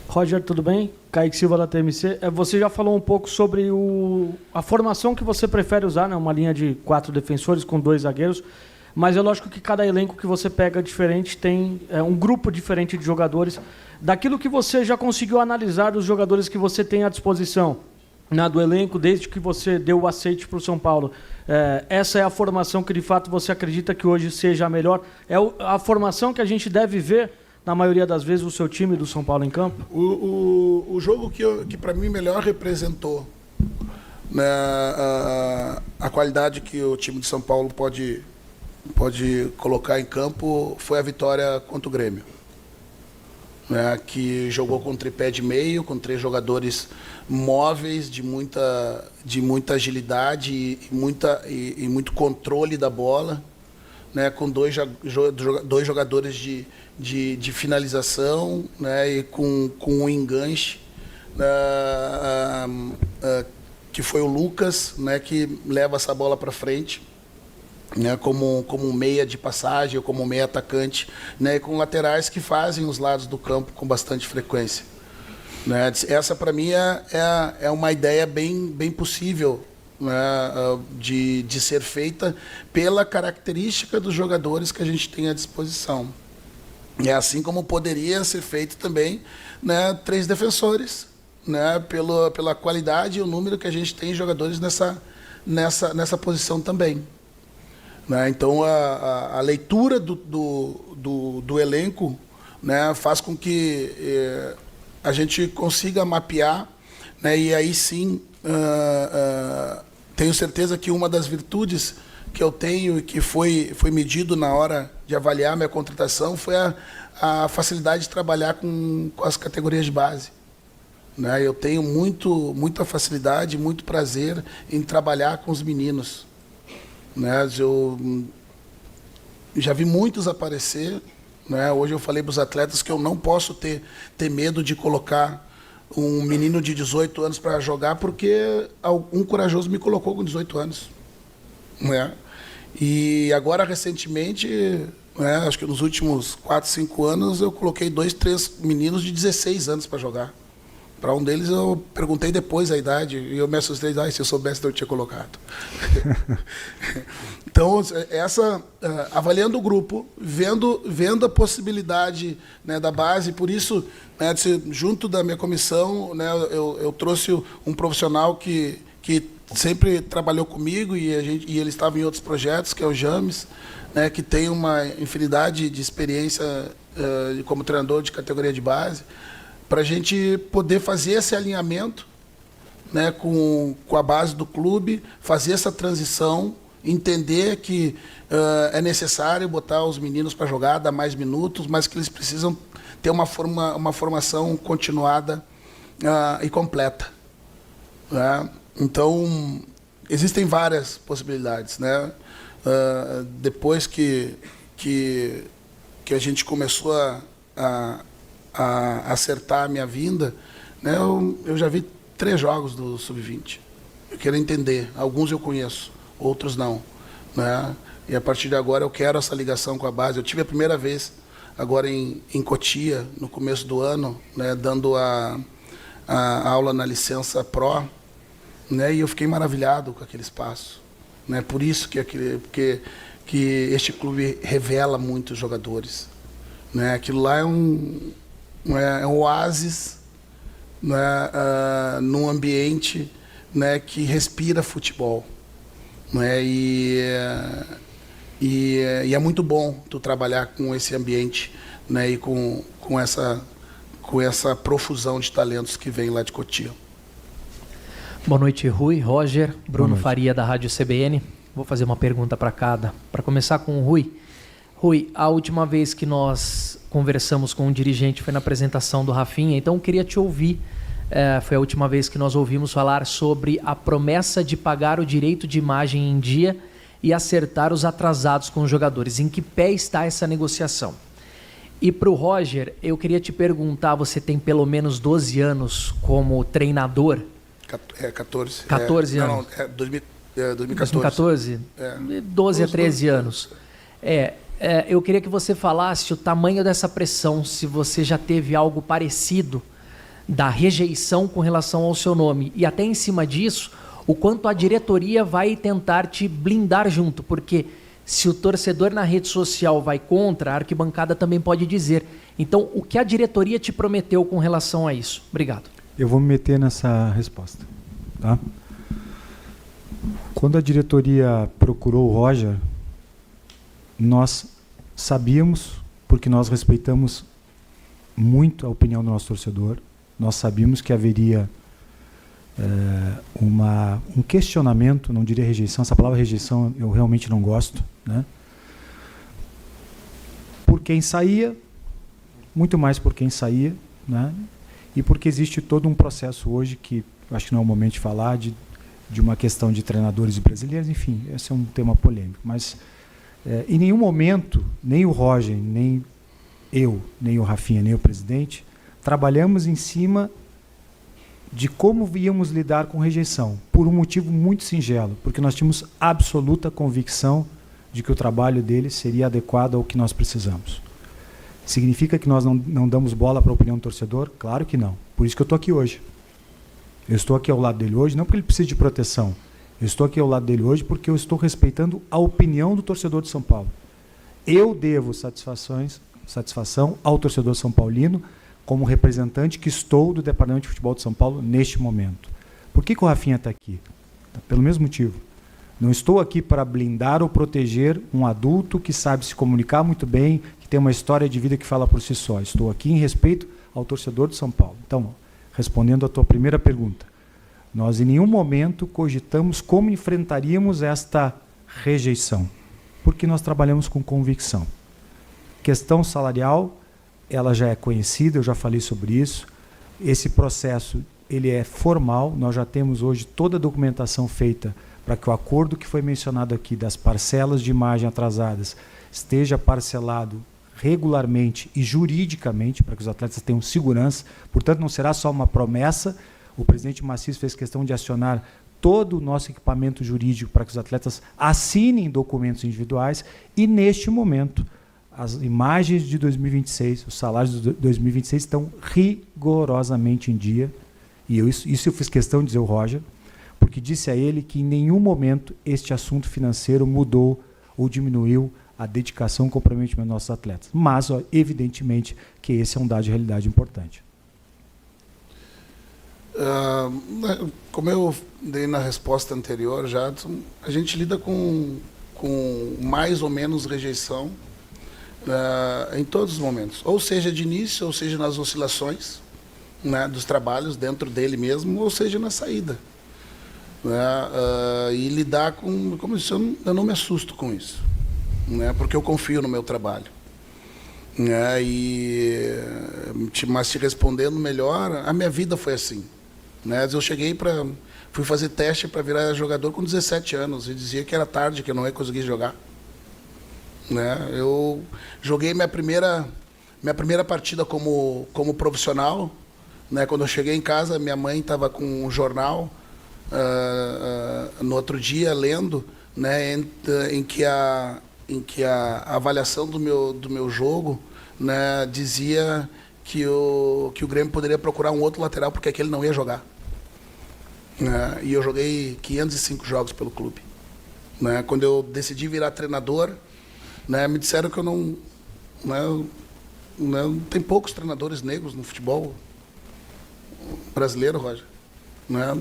Roger, tudo bem? Kaique Silva da TMC. Você já falou um pouco sobre a formação que você prefere usar, né? Uma linha de 4 defensores com 2 zagueiros, mas é lógico que cada elenco que você pega diferente tem um grupo diferente de jogadores. Daquilo que você já conseguiu analisar dos jogadores que você tem à disposição, né, do elenco, desde que você deu o aceite para o São Paulo, essa é a formação que de fato você acredita que hoje seja a melhor? É a formação que a gente deve ver, na maioria das vezes, o seu time do São Paulo em campo? O jogo que para mim melhor representou, né, a qualidade que o time de São Paulo pode colocar em campo foi a vitória contra o Grêmio. Né, que jogou com tripé de meio, com 3 jogadores móveis, de muita agilidade e muito controle da bola, né, com 2 jogadores de finalização, né, e com um enganche, que foi o Lucas, né, que leva essa bola para frente, né, como um meia de passagem ou como um meia atacante, né, com laterais que fazem os lados do campo com bastante frequência. Né. Essa, para mim, é uma ideia bem possível, né, de ser feita pela característica dos jogadores que a gente tem à disposição. É assim como poderia ser feito também, né, 3 defensores, né, pela qualidade e o número que a gente tem de jogadores nessa posição também. Né? Então, a leitura do elenco, né, faz com que a gente consiga mapear, né, e aí sim, tenho certeza que uma das virtudes que eu tenho e que foi medido na hora de avaliar minha contratação foi a facilidade de trabalhar com as categorias de base. Né? Eu tenho muita facilidade, muito prazer em trabalhar com os meninos. Né, eu já vi muitos aparecer, né, hoje eu falei para os atletas que eu não posso ter medo de colocar um menino de 18 anos para jogar, porque um corajoso me colocou com 18 anos. Né? E agora, recentemente, né, acho que nos últimos 4, 5 anos, eu coloquei 2, 3 meninos de 16 anos para jogar. Para um deles eu perguntei depois a idade e eu me assustei, se eu soubesse eu tinha colocado. Então, avaliando o grupo, vendo a possibilidade, né, da base, por isso, né, junto da minha comissão, né, eu trouxe um profissional que sempre trabalhou comigo e ele estava em outros projetos, que é o James, né, que tem uma infinidade de experiência como treinador de categoria de base, para a gente poder fazer esse alinhamento, né, com a base do clube, fazer essa transição, entender que é necessário botar os meninos para jogar, dar mais minutos, mas que eles precisam ter uma formação continuada e completa. Né? Então, existem várias possibilidades. Né? Depois que a gente começou a acertar a minha vinda, né, eu já vi 3 jogos do Sub-20. Eu quero entender. Alguns eu conheço, outros não. Né? E a partir de agora eu quero essa ligação com a base. Eu tive a primeira vez agora em Cotia, no começo do ano, né, dando a aula na licença Pro, né, e eu fiquei maravilhado com aquele espaço. Né? Por isso que este clube revela muitos jogadores. Né? Aquilo lá é um oásis, né, num ambiente, né, que respira futebol. Né, e é muito bom tu trabalhar com esse ambiente, né, e com essa profusão de talentos que vem lá de Cotia. Boa noite, Rui, Roger, Bruno Faria da Rádio CBN. Vou fazer uma pergunta para cada. Para começar com o Rui. Rui, a última vez que nós conversamos com um dirigente foi na apresentação do Rafinha, então eu queria te ouvir. Foi a última vez que nós ouvimos falar sobre a promessa de pagar o direito de imagem em dia e acertar os atrasados com os jogadores. Em que pé está essa negociação? E para o Roger, eu queria te perguntar, você tem pelo menos 12 anos como treinador? 14. 14 anos. Não, 2014. 2014? 12 a 13 anos. Eu queria que você falasse o tamanho dessa pressão, se você já teve algo parecido da rejeição com relação ao seu nome. E até em cima disso, o quanto a diretoria vai tentar te blindar junto, porque se o torcedor na rede social vai contra, a arquibancada também pode dizer. Então, o que a diretoria te prometeu com relação a isso? Obrigado. Eu vou me meter nessa resposta. Tá? Quando a diretoria procurou o Roger, nós sabíamos, porque nós respeitamos muito a opinião do nosso torcedor, nós sabíamos que haveria um questionamento, não diria rejeição, essa palavra rejeição eu realmente não gosto, né? Por quem saía, muito mais por quem saía, né? E porque existe todo um processo hoje que acho que não é o momento de falar de uma questão de treinadores brasileiros, enfim, esse é um tema polêmico, mas em nenhum momento, nem o Roger, nem eu, nem o Rafinha, nem o presidente, trabalhamos em cima de como íamos lidar com rejeição, por um motivo muito singelo, porque nós tínhamos absoluta convicção de que o trabalho dele seria adequado ao que nós precisamos. Significa que nós não damos bola para a opinião do torcedor? Claro que não. Por isso que eu estou aqui hoje. Eu estou aqui ao lado dele hoje, não porque ele precisa de proteção. Eu estou aqui ao lado dele hoje porque eu estou respeitando a opinião do torcedor de São Paulo. Eu devo satisfação ao torcedor são paulino como representante que estou do Departamento de Futebol de São Paulo neste momento. Por que o Rafinha está aqui? Pelo mesmo motivo. Não estou aqui para blindar ou proteger um adulto que sabe se comunicar muito bem, que tem uma história de vida que fala por si só. Estou aqui em respeito ao torcedor de São Paulo. Então, respondendo à tua primeira pergunta, nós em nenhum momento cogitamos como enfrentaríamos esta rejeição, porque nós trabalhamos com convicção. Questão salarial, ela já é conhecida, eu já falei sobre isso. Esse processo ele é formal, nós já temos hoje toda a documentação feita para que o acordo que foi mencionado aqui das parcelas de imagem atrasadas esteja parcelado regularmente e juridicamente, para que os atletas tenham segurança. Portanto, não será só uma promessa. O presidente Maciço fez questão de acionar todo o nosso equipamento jurídico para que os atletas assinem documentos individuais e, neste momento, as imagens de 2026, os salários de 2026 estão rigorosamente em dia. E isso eu fiz questão de dizer ao Roger, porque disse a ele que em nenhum momento este assunto financeiro mudou ou diminuiu a dedicação e o comprometimento dos nossos atletas. Mas, evidentemente, que esse é um dado de realidade importante. Como eu dei na resposta anterior, já a gente lida com mais ou menos rejeição em todos os momentos, ou seja de início, ou seja nas oscilações, né, dos trabalhos dentro dele mesmo, ou seja na saída, né, e lidar com, como eu disse, eu não me assusto com isso, né, porque eu confio no meu trabalho, né, mas te respondendo melhor, a minha vida foi assim, né, eu fui fazer teste para virar jogador com 17 anos e dizia que era tarde, que eu não ia conseguir jogar. Né? Eu joguei minha primeira partida como profissional, né? Quando eu cheguei em casa, minha mãe estava com um jornal no outro dia lendo, né? em que a avaliação do meu jogo, né? Dizia que o Grêmio poderia procurar um outro lateral porque aquele não ia jogar, né? E eu joguei 505 jogos pelo clube, né? Quando eu decidi virar treinador, né, me disseram que eu não tem poucos treinadores negros no futebol brasileiro, Roger, né?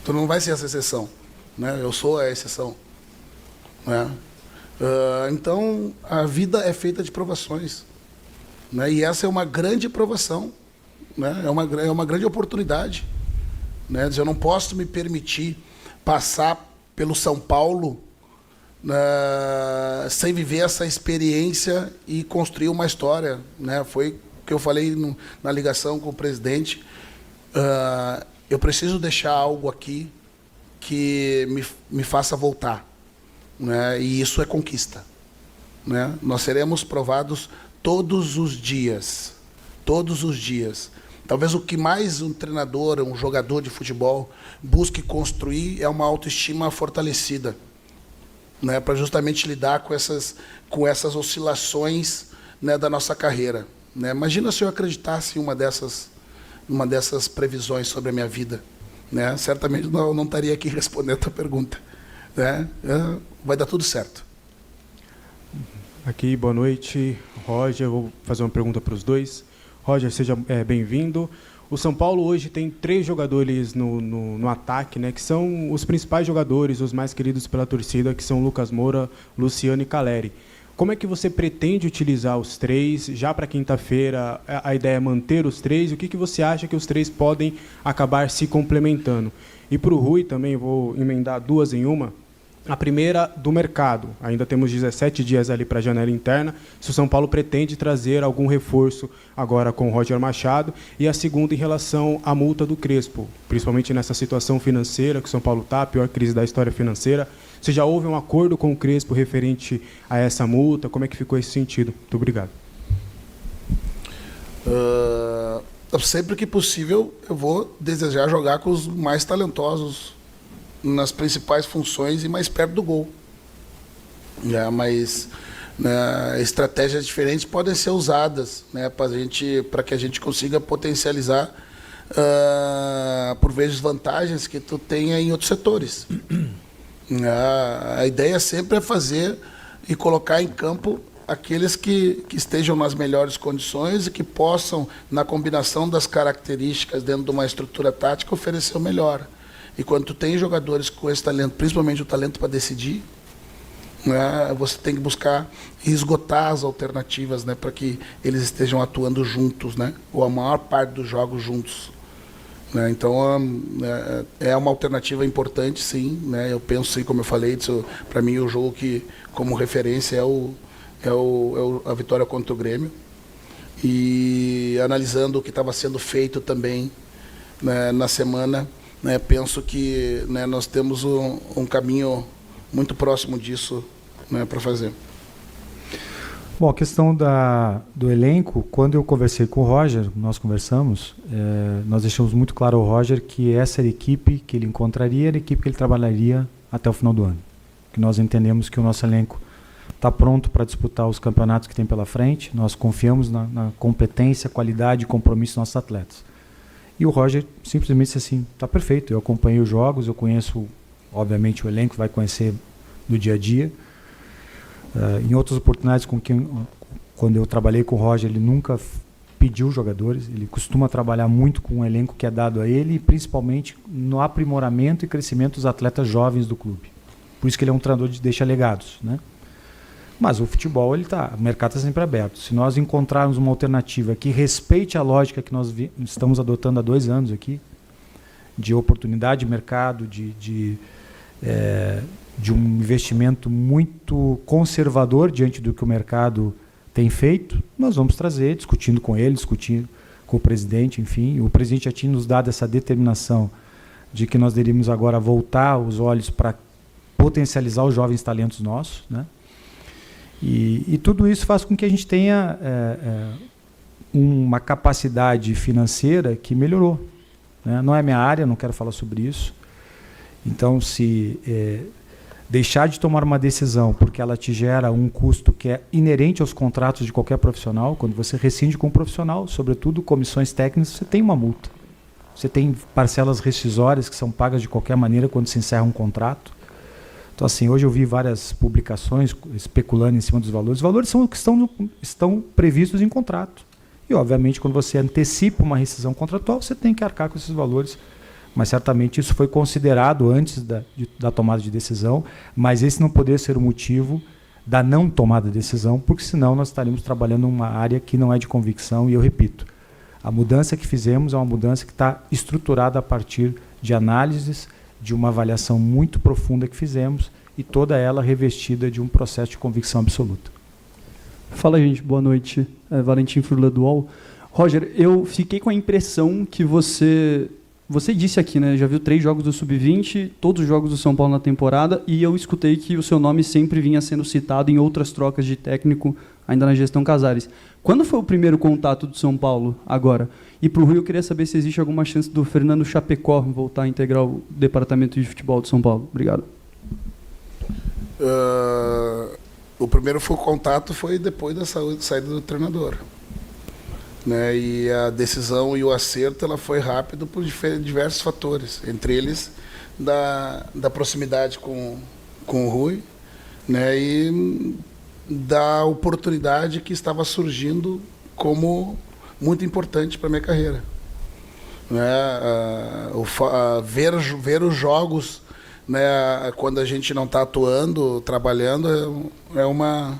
Tu não vai ser essa exceção, né? Eu sou a exceção, né? Então a vida é feita de provações, né? E essa é uma grande provação, né? É uma grande oportunidade, né? Eu não posso me permitir passar pelo São Paulo, sem viver essa experiência e construir uma história, né? Foi o que eu falei na ligação com o presidente. Eu preciso deixar algo aqui que me faça voltar, né? E isso é conquista, né? Nós seremos provados todos os dias. Talvez o que mais um treinador, um jogador de futebol busque construir é uma autoestima fortalecida, né? Para justamente lidar com essas oscilações, né, da nossa carreira, né? Imagina se eu acreditasse em uma dessas previsões sobre a minha vida, né? Certamente não estaria aqui respondendo a tua pergunta, né? Vai dar tudo certo. Aqui, boa noite, Roger. Eu vou fazer uma pergunta para os dois. Roger, seja bem-vindo. O São Paulo hoje tem 3 jogadores no ataque, né, que são os principais jogadores, os mais queridos pela torcida, que são Lucas Moura, Luciano e Calleri. Como é que você pretende utilizar os 3? Já para quinta-feira, a ideia é manter os 3. O que você acha que os 3 podem acabar se complementando? E para o Rui também, vou emendar 2 em uma. A primeira, do mercado. Ainda temos 17 dias ali para a janela interna. Se o São Paulo pretende trazer algum reforço agora com o Roger Machado. E a segunda, em relação à multa do Crespo, principalmente nessa situação financeira que o São Paulo está, a pior crise da história financeira. Se já houve um acordo com o Crespo referente a essa multa, como é que ficou esse sentido? Muito obrigado. Sempre que possível, eu vou desejar jogar com os mais talentosos nas principais funções e mais perto do gol. Mas, né, estratégias diferentes podem ser usadas, né, para que a gente consiga potencializar, por vezes, vantagens que tu tenha em outros setores. A ideia sempre é fazer e colocar em campo aqueles que estejam nas melhores condições e que possam, na combinação das características dentro de uma estrutura tática, oferecer o melhor. E quando tu tem jogadores com esse talento, principalmente o talento para decidir, né, você tem que buscar esgotar as alternativas, né, para que eles estejam atuando juntos, né, ou a maior parte dos jogos juntos. Né, então, é uma alternativa importante, sim. Né, eu penso, sim, como eu falei, para mim o jogo que, como referência, é a vitória contra o Grêmio. E analisando o que estava sendo feito também, né, na semana, né, penso que, né, nós temos um caminho muito próximo disso, né, para fazer. Bom, a questão do elenco, quando eu conversei com o Roger, nós conversamos, nós deixamos muito claro ao Roger que essa era a equipe que ele encontraria, era a equipe que ele trabalharia até o final do ano. Que nós entendemos que o nosso elenco está pronto para disputar os campeonatos que tem pela frente, nós confiamos na competência, qualidade e compromisso dos nossos atletas. E o Roger simplesmente disse assim, está perfeito, eu acompanhei os jogos, eu conheço, obviamente, o elenco, vai conhecer do dia a dia. Em outras oportunidades, quando eu trabalhei com o Roger, ele nunca pediu jogadores, ele costuma trabalhar muito com o elenco que é dado a ele, e principalmente no aprimoramento e crescimento dos atletas jovens do clube. Por isso que ele é um treinador de deixa legados, né? Mas o futebol, o mercado está sempre aberto. Se nós encontrarmos uma alternativa que respeite a lógica que nós estamos adotando há 2 anos aqui, de oportunidade de mercado, de um investimento muito conservador diante do que o mercado tem feito, nós vamos trazer, discutindo com ele, discutindo com o presidente, enfim. O presidente já tinha nos dado essa determinação de que nós deveríamos agora voltar os olhos para potencializar os jovens talentos nossos, né? E tudo isso faz com que a gente tenha uma capacidade financeira que melhorou, né? Não é minha área, não quero falar sobre isso. Então, se deixar de tomar uma decisão porque ela te gera um custo que é inerente aos contratos de qualquer profissional, quando você rescinde com um profissional, sobretudo comissões técnicas, você tem uma multa. Você tem parcelas rescisórias que são pagas de qualquer maneira quando se encerra um contrato. Então, assim, hoje eu vi várias publicações especulando em cima dos valores. Os valores são que estão previstos em contrato. E, obviamente, quando você antecipa uma rescisão contratual, você tem que arcar com esses valores. Mas, certamente, isso foi considerado antes da tomada de decisão, mas esse não poderia ser o motivo da não tomada de decisão, porque, senão, nós estaríamos trabalhando numa área que não é de convicção. E, eu repito, a mudança que fizemos é uma mudança que está estruturada a partir de análises, de uma avaliação muito profunda que fizemos e toda ela revestida de um processo de convicção absoluta. Fala, gente. Boa noite. Valentim Furla do UOL. Roger, eu fiquei com a impressão que você disse aqui, né? Já viu 3 jogos do Sub-20, todos os jogos do São Paulo na temporada, e eu escutei que o seu nome sempre vinha sendo citado em outras trocas de técnico, ainda na gestão Casares. Quando foi o primeiro contato do São Paulo agora? E para o Rui, eu queria saber se existe alguma chance do Fernando Chapecó voltar a integrar o departamento de futebol do São Paulo. Obrigado. O primeiro contato foi depois da saída do treinador. Né, e a decisão e o acerto ela foi rápido por diversos fatores, entre eles da proximidade com o Rui, né, e da oportunidade que estava surgindo como muito importante para a minha carreira. Né, ver os jogos, né, quando a gente não está atuando, trabalhando, é uma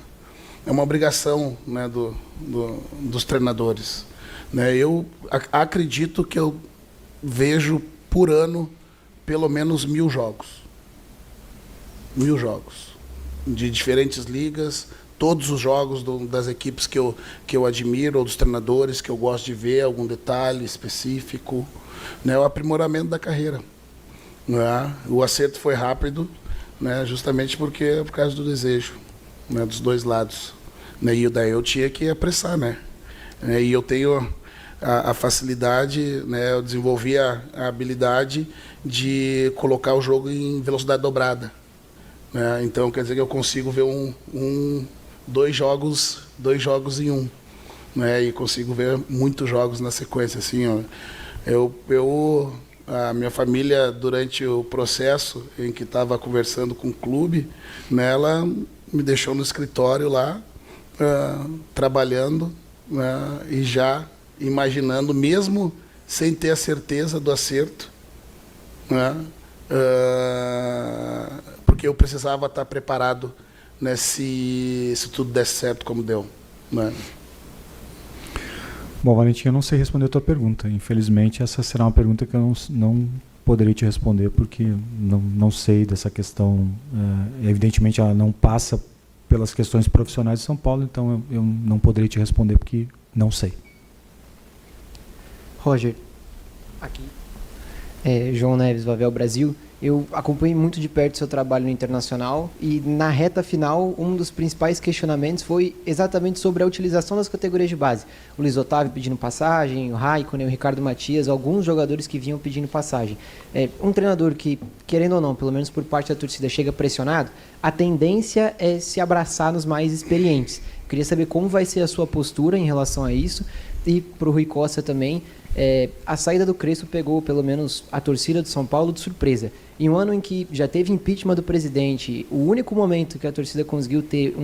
obrigação, né, dos treinadores. Né, eu acredito que eu vejo por ano pelo menos 1000 jogos. 1000 jogos. De diferentes ligas, todos os jogos das equipes que eu admiro, ou dos treinadores que eu gosto de ver, algum detalhe específico. Né, o aprimoramento da carreira. Né, o acerto foi rápido, né, justamente por causa do desejo, né, dos dois lados. E daí eu tinha que apressar, né? E eu tenho a facilidade, né? Eu desenvolvi a habilidade de colocar o jogo em velocidade dobrada, né? Então quer dizer que eu consigo ver dois jogos em um, né? E consigo ver muitos jogos na sequência, assim, ó. A minha família, durante o processo em que estava conversando com o clube, né, ela me deixou no escritório lá, trabalhando, e já imaginando, mesmo sem ter a certeza do acerto, né, porque eu precisava estar preparado, né, se tudo desse certo como deu. Né. Bom, Valentim, eu não sei responder a tua pergunta. Infelizmente, essa será uma pergunta que eu não poderei te responder, porque não sei dessa questão. Evidentemente, ela não passa pelas questões profissionais de São Paulo, então eu não poderei te responder porque não sei. Roger, aqui. João Neves, Vavel Brasil. Eu acompanhei muito de perto o seu trabalho no Internacional e na reta final um dos principais questionamentos foi exatamente sobre a utilização das categorias de base. O Luiz Otávio pedindo passagem, o Raikkonen, o Ricardo Matias, alguns jogadores que vinham pedindo passagem. Um treinador que, querendo ou não, pelo menos por parte da torcida, chega pressionado, a tendência é se abraçar nos mais experientes. Eu queria saber como vai ser a sua postura em relação a isso e para o Rui Costa também. A saída do Crespo pegou, pelo menos, a torcida do São Paulo de surpresa. Em um ano em que já teve impeachment do presidente, o único momento que a torcida conseguiu ter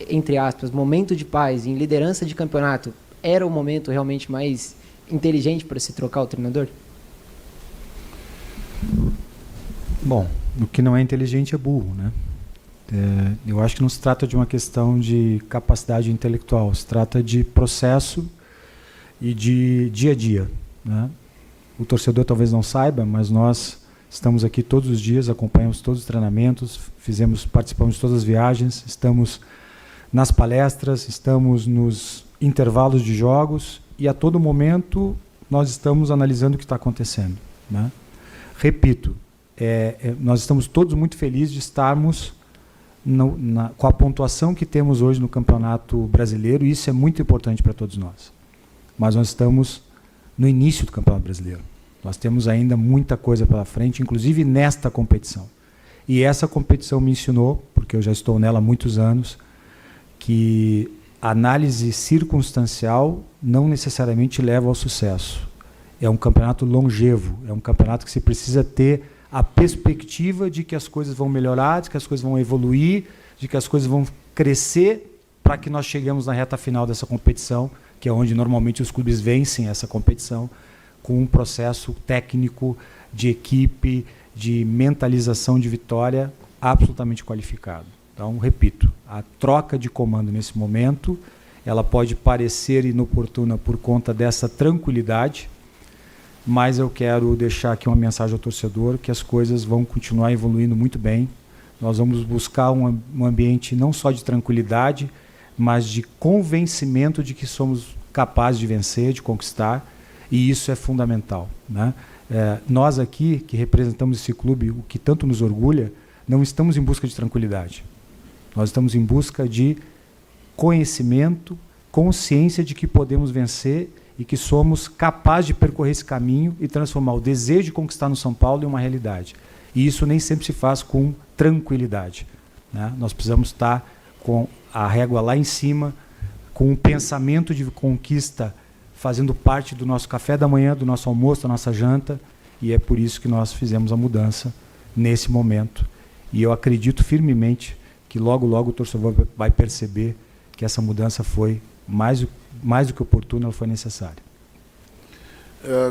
entre aspas, momento de paz em liderança de campeonato, era o momento realmente mais inteligente para se trocar o treinador? Bom, o que não é inteligente é burro, né? Eu acho que não se trata de uma questão de capacidade intelectual, se trata de processo e de dia a dia, né? O torcedor talvez não saiba, mas nós estamos aqui todos os dias, acompanhamos todos os treinamentos, participamos de todas as viagens, estamos nas palestras, estamos nos intervalos de jogos e a todo momento nós estamos analisando o que está acontecendo, né? Repito, nós estamos todos muito felizes de estarmos com a pontuação que temos hoje no Campeonato Brasileiro, e isso é muito importante para todos nós. Mas nós estamos no início do Campeonato Brasileiro. Nós temos ainda muita coisa pela frente, inclusive nesta competição. E essa competição me ensinou, porque eu já estou nela há muitos anos, que a análise circunstancial não necessariamente leva ao sucesso. É um campeonato longevo, é um campeonato que você precisa ter a perspectiva de que as coisas vão melhorar, de que as coisas vão evoluir, de que as coisas vão crescer para que nós cheguemos na reta final dessa competição, que é onde normalmente os clubes vencem essa competição, com um processo técnico, de equipe, de mentalização de vitória absolutamente qualificado. Então, repito, a troca de comando nesse momento, ela pode parecer inoportuna por conta dessa tranquilidade, mas eu quero deixar aqui uma mensagem ao torcedor que as coisas vão continuar evoluindo muito bem. Nós vamos buscar um ambiente não só de tranquilidade, mas de convencimento de que somos capazes de vencer, de conquistar, e isso é fundamental, né? Nós aqui, que representamos esse clube, o que tanto nos orgulha, não estamos em busca de tranquilidade. Nós estamos em busca de conhecimento, consciência de que podemos vencer e que somos capazes de percorrer esse caminho e transformar o desejo de conquistar no São Paulo em uma realidade. E isso nem sempre se faz com tranquilidade, né? Nós precisamos estar com a régua lá em cima, com um pensamento de conquista fazendo parte do nosso café da manhã, do nosso almoço, da nossa janta, e é por isso que nós fizemos a mudança nesse momento. E eu acredito firmemente que logo, logo o torcedor vai perceber que essa mudança foi mais do que oportuna, ela foi necessária.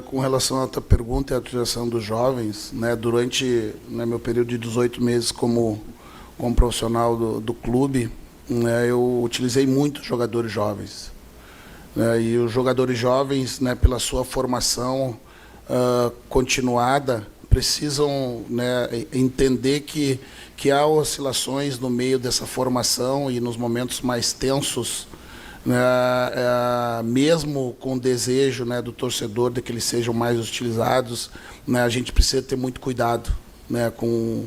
Com relação à tua pergunta e à utilização dos jovens, né, durante meu período de 18 meses como profissional do clube, né, eu utilizei muitos jogadores jovens. E os jogadores jovens, né, pela sua formação continuada, precisam, né, entender que há oscilações no meio dessa formação e nos momentos mais tensos, né, mesmo com o desejo, né, do torcedor de que eles sejam mais utilizados, né, a gente precisa ter muito cuidado, né, com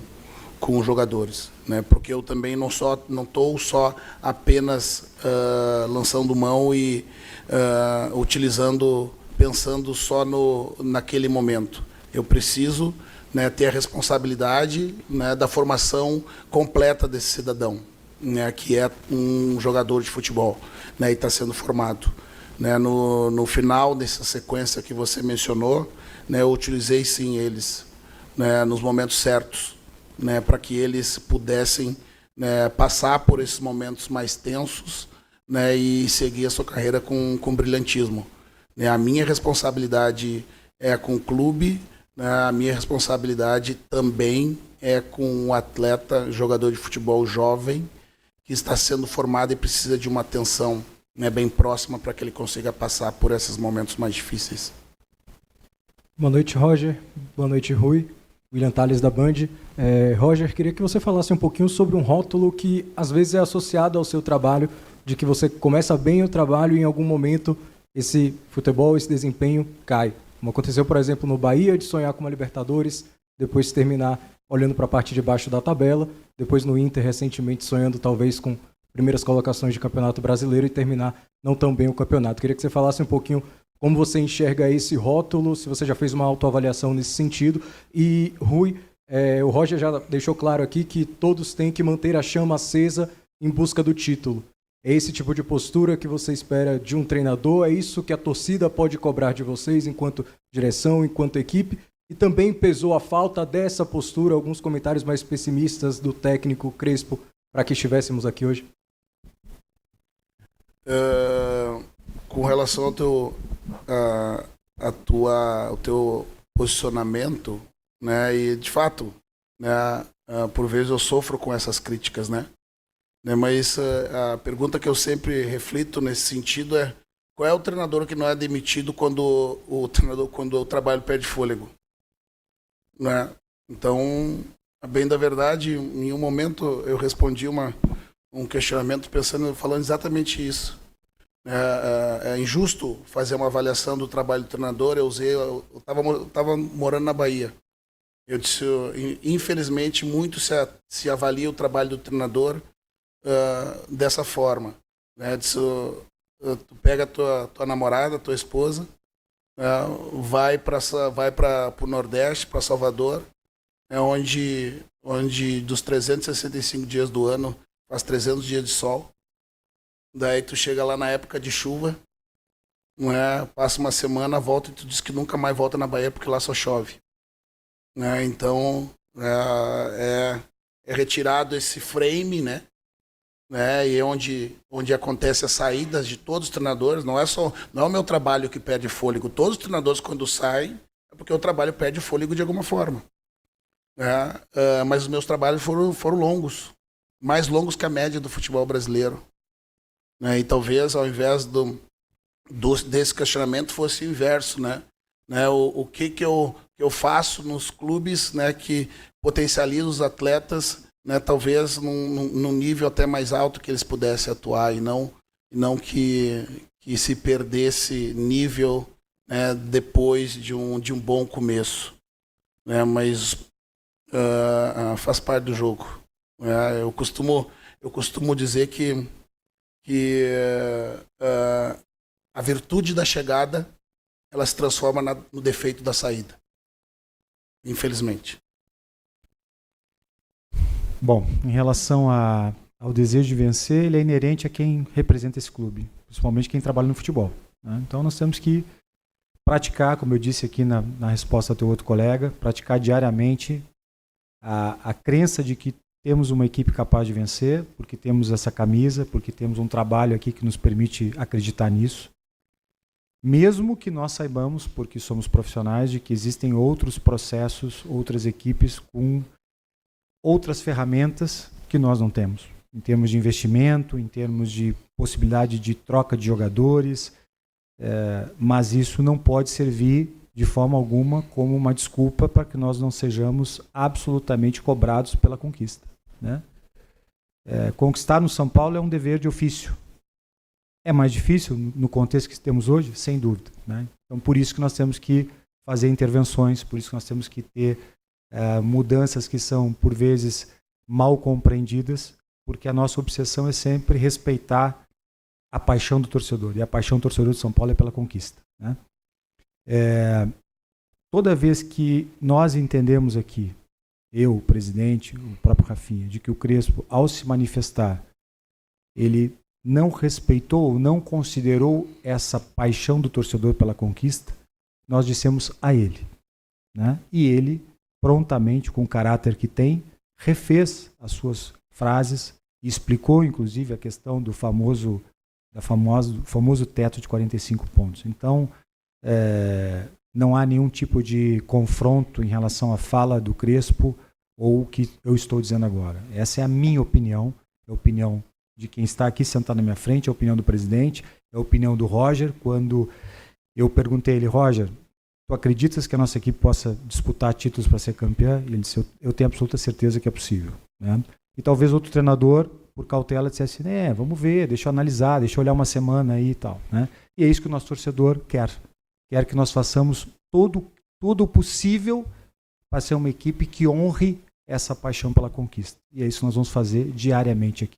os jogadores, né, porque eu também não estou só apenas lançando mão e utilizando, pensando só naquele momento. Eu preciso, né, ter a responsabilidade, né, da formação completa desse cidadão, né, que é um jogador de futebol, né, e está sendo formado. Né, no final dessa sequência que você mencionou, né, eu utilizei sim eles, né, nos momentos certos, né, para que eles pudessem, né, passar por esses momentos mais tensos, né, e seguir a sua carreira com brilhantismo. Né, a minha responsabilidade é com o clube, né, a minha responsabilidade também é com o atleta, jogador de futebol jovem, que está sendo formado e precisa de uma atenção, né, bem próxima para que ele consiga passar por esses momentos mais difíceis. Boa noite, Roger. Boa noite, Rui. William Tales, da Band. Roger, queria que você falasse um pouquinho sobre um rótulo que às vezes é associado ao seu trabalho, de que você começa bem o trabalho e em algum momento esse futebol, esse desempenho cai. Como aconteceu, por exemplo, no Bahia, de sonhar com uma Libertadores, depois terminar olhando para a parte de baixo da tabela, depois no Inter, recentemente, sonhando talvez com primeiras colocações de Campeonato Brasileiro e terminar não tão bem o campeonato. Queria que você falasse um pouquinho como você enxerga esse rótulo, se você já fez uma autoavaliação nesse sentido. E, Rui, o Roger já deixou claro aqui que todos têm que manter a chama acesa em busca do título. É esse tipo de postura que você espera de um treinador? É isso que a torcida pode cobrar de vocês enquanto direção, enquanto equipe? E também pesou a falta dessa postura, alguns comentários mais pessimistas do técnico Crespo, para que estivéssemos aqui hoje? Com relação ao teu posicionamento, né, e de fato, né, por vezes eu sofro com essas críticas, né, mas a pergunta que eu sempre reflito nesse sentido é: qual é o treinador que não é demitido quando o trabalho perde fôlego, né? Então, a bem da verdade, em um momento eu respondi um questionamento falando exatamente isso. É injusto fazer uma avaliação do trabalho do treinador. Eu estava morando na Bahia. Eu disse, infelizmente, muito se avalia o trabalho do treinador dessa forma. Né? Eu disse, tu pega a tua namorada, tua esposa, vai para o Nordeste, para Salvador, onde dos 365 dias do ano faz 300 dias de sol. Daí tu chega lá na época de chuva, passa uma semana, volta e tu diz que nunca mais volta na Bahia porque lá só chove. Então é retirado esse frame, né? E onde acontece as saídas de todos os treinadores. Não é o meu trabalho que perde fôlego. Todos os treinadores, quando saem, é porque o trabalho perde fôlego de alguma forma. Mas os meus trabalhos foram longos, mais longos que a média do futebol brasileiro. E talvez, ao invés desse questionamento, fosse o inverso, né? O que eu faço nos clubes, né, que potencializa os atletas, né, talvez num nível até mais alto que eles pudessem atuar e não que se perdesse nível, né, depois de um bom começo, né, mas faz parte do jogo. Eu costumo dizer que a virtude da chegada ela se transforma no defeito da saída, infelizmente. Bom, em relação ao desejo de vencer, ele é inerente a quem representa esse clube, principalmente quem trabalha no futebol, né? Então nós temos que praticar, como eu disse aqui na resposta ao teu outro colega, praticar diariamente a crença de que temos uma equipe capaz de vencer, porque temos essa camisa, porque temos um trabalho aqui que nos permite acreditar nisso. Mesmo que nós saibamos, porque somos profissionais, de que existem outros processos, outras equipes com outras ferramentas que nós não temos, em termos de investimento, em termos de possibilidade de troca de jogadores, mas isso não pode servir de forma alguma como uma desculpa para que nós não sejamos absolutamente cobrados pela conquista, né? Conquistar no São Paulo é um dever de ofício. É mais difícil no contexto que temos hoje? Sem dúvida, né? Então, por isso que nós temos que fazer intervenções, por isso que nós temos que ter mudanças que são, por vezes, mal compreendidas, porque a nossa obsessão é sempre respeitar a paixão do torcedor. E a paixão do torcedor de São Paulo é pela conquista, né? Toda vez que nós entendemos aqui, eu, o presidente, o próprio Rafinha, de que o Crespo, ao se manifestar, ele não respeitou, não considerou essa paixão do torcedor pela conquista, nós dissemos a ele, né? E ele, prontamente, com o caráter que tem, refez as suas frases e explicou, inclusive, a questão do famoso teto de 45 pontos. Então, não há nenhum tipo de confronto em relação à fala do Crespo ou o que eu estou dizendo agora. Essa é a minha opinião, a opinião de quem está aqui sentado na minha frente, a opinião do presidente, a opinião do Roger. Quando eu perguntei a ele, Roger, tu acreditas que a nossa equipe possa disputar títulos para ser campeã? E ele disse, eu tenho absoluta certeza que é possível, né? E talvez outro treinador, por cautela, dissesse, vamos ver, deixa eu analisar, deixa eu olhar uma semana aí e tal, né? E é isso que o nosso torcedor quer. Quer que nós façamos todo o possível para ser uma equipe que honre essa paixão pela conquista. E é isso que nós vamos fazer diariamente aqui.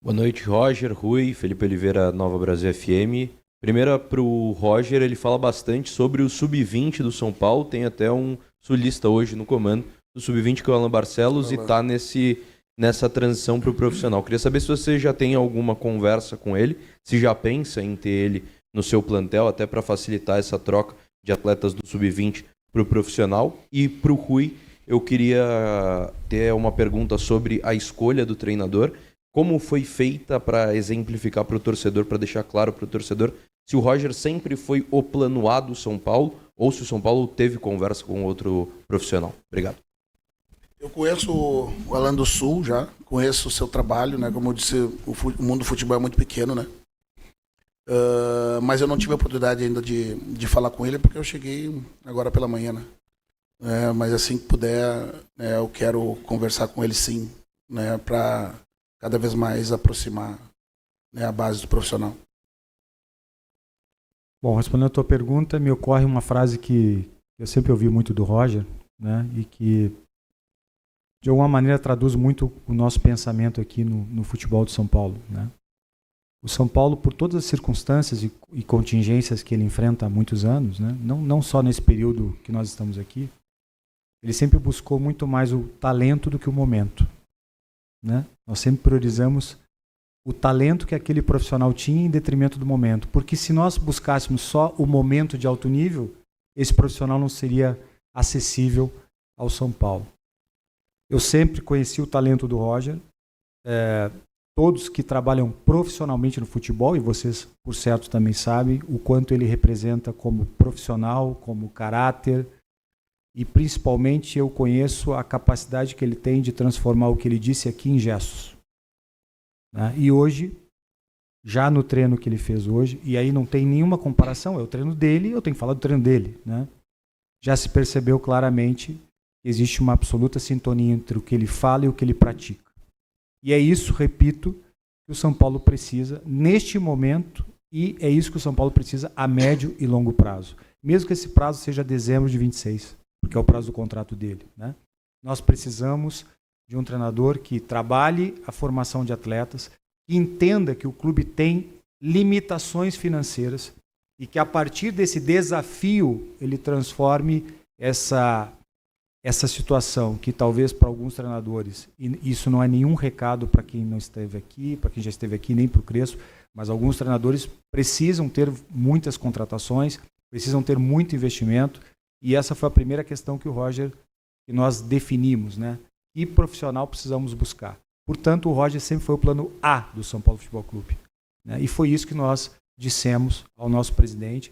Boa noite, Roger, Rui, Felipe Oliveira, Nova Brasil FM. Primeira para o Roger, ele fala bastante sobre o Sub-20 do São Paulo, tem até um sulista hoje no comando do Sub-20, que é o Alan Barcelos, e está nessa transição para o profissional. Queria saber se você já tem alguma conversa com ele, se já pensa em ter ele no seu plantel, até para facilitar essa troca de atletas do Sub-20 para o profissional. E para o Rui, eu queria ter uma pergunta sobre a escolha do treinador. Como foi feita para exemplificar para o torcedor, para deixar claro para o torcedor, se o Roger sempre foi o plano A do São Paulo ou se o São Paulo teve conversa com outro profissional? Obrigado. Eu conheço o Alan do Sul já, conheço o seu trabalho, né? Como eu disse, o mundo do futebol é muito pequeno, né? Mas eu não tive a oportunidade ainda de falar com ele, porque eu cheguei agora pela manhã, né? Mas assim que puder, eu quero conversar com ele sim, né? Para cada vez mais aproximar, né, a base do profissional. Bom, respondendo a tua pergunta, me ocorre uma frase que eu sempre ouvi muito do Roger, né, e que de alguma maneira traduz muito o nosso pensamento aqui no futebol de São Paulo, né? O São Paulo, por todas as circunstâncias e contingências que ele enfrenta há muitos anos, né, não só nesse período que nós estamos aqui, ele sempre buscou muito mais o talento do que o momento, né? Nós sempre priorizamos o talento que aquele profissional tinha em detrimento do momento, porque se nós buscássemos só o momento de alto nível, esse profissional não seria acessível ao São Paulo. Eu sempre conheci o talento do Roger, todos que trabalham profissionalmente no futebol, e vocês, por certo, também sabem o quanto ele representa como profissional, como caráter, e principalmente eu conheço a capacidade que ele tem de transformar o que ele disse aqui em gestos, né? E hoje, já no treino que ele fez hoje, e aí não tem nenhuma comparação, é o treino dele, eu tenho que falar do treino dele, né? Já se percebeu claramente que existe uma absoluta sintonia entre o que ele fala e o que ele pratica. E é isso, repito, que o São Paulo precisa neste momento, e é isso que o São Paulo precisa a médio e longo prazo. Mesmo que esse prazo seja dezembro de 26, porque é o prazo do contrato dele, né? Nós precisamos de um treinador que trabalhe a formação de atletas, que entenda que o clube tem limitações financeiras e que a partir desse desafio ele transforme essa situação que talvez para alguns treinadores, e isso não é nenhum recado para quem não esteve aqui, para quem já esteve aqui, nem para o Crespo, mas alguns treinadores precisam ter muitas contratações, precisam ter muito investimento, e essa foi a primeira questão que que nós definimos, né? Que profissional precisamos buscar. Portanto, o Roger sempre foi o plano A do São Paulo Futebol Clube, né? E foi isso que nós dissemos ao nosso presidente,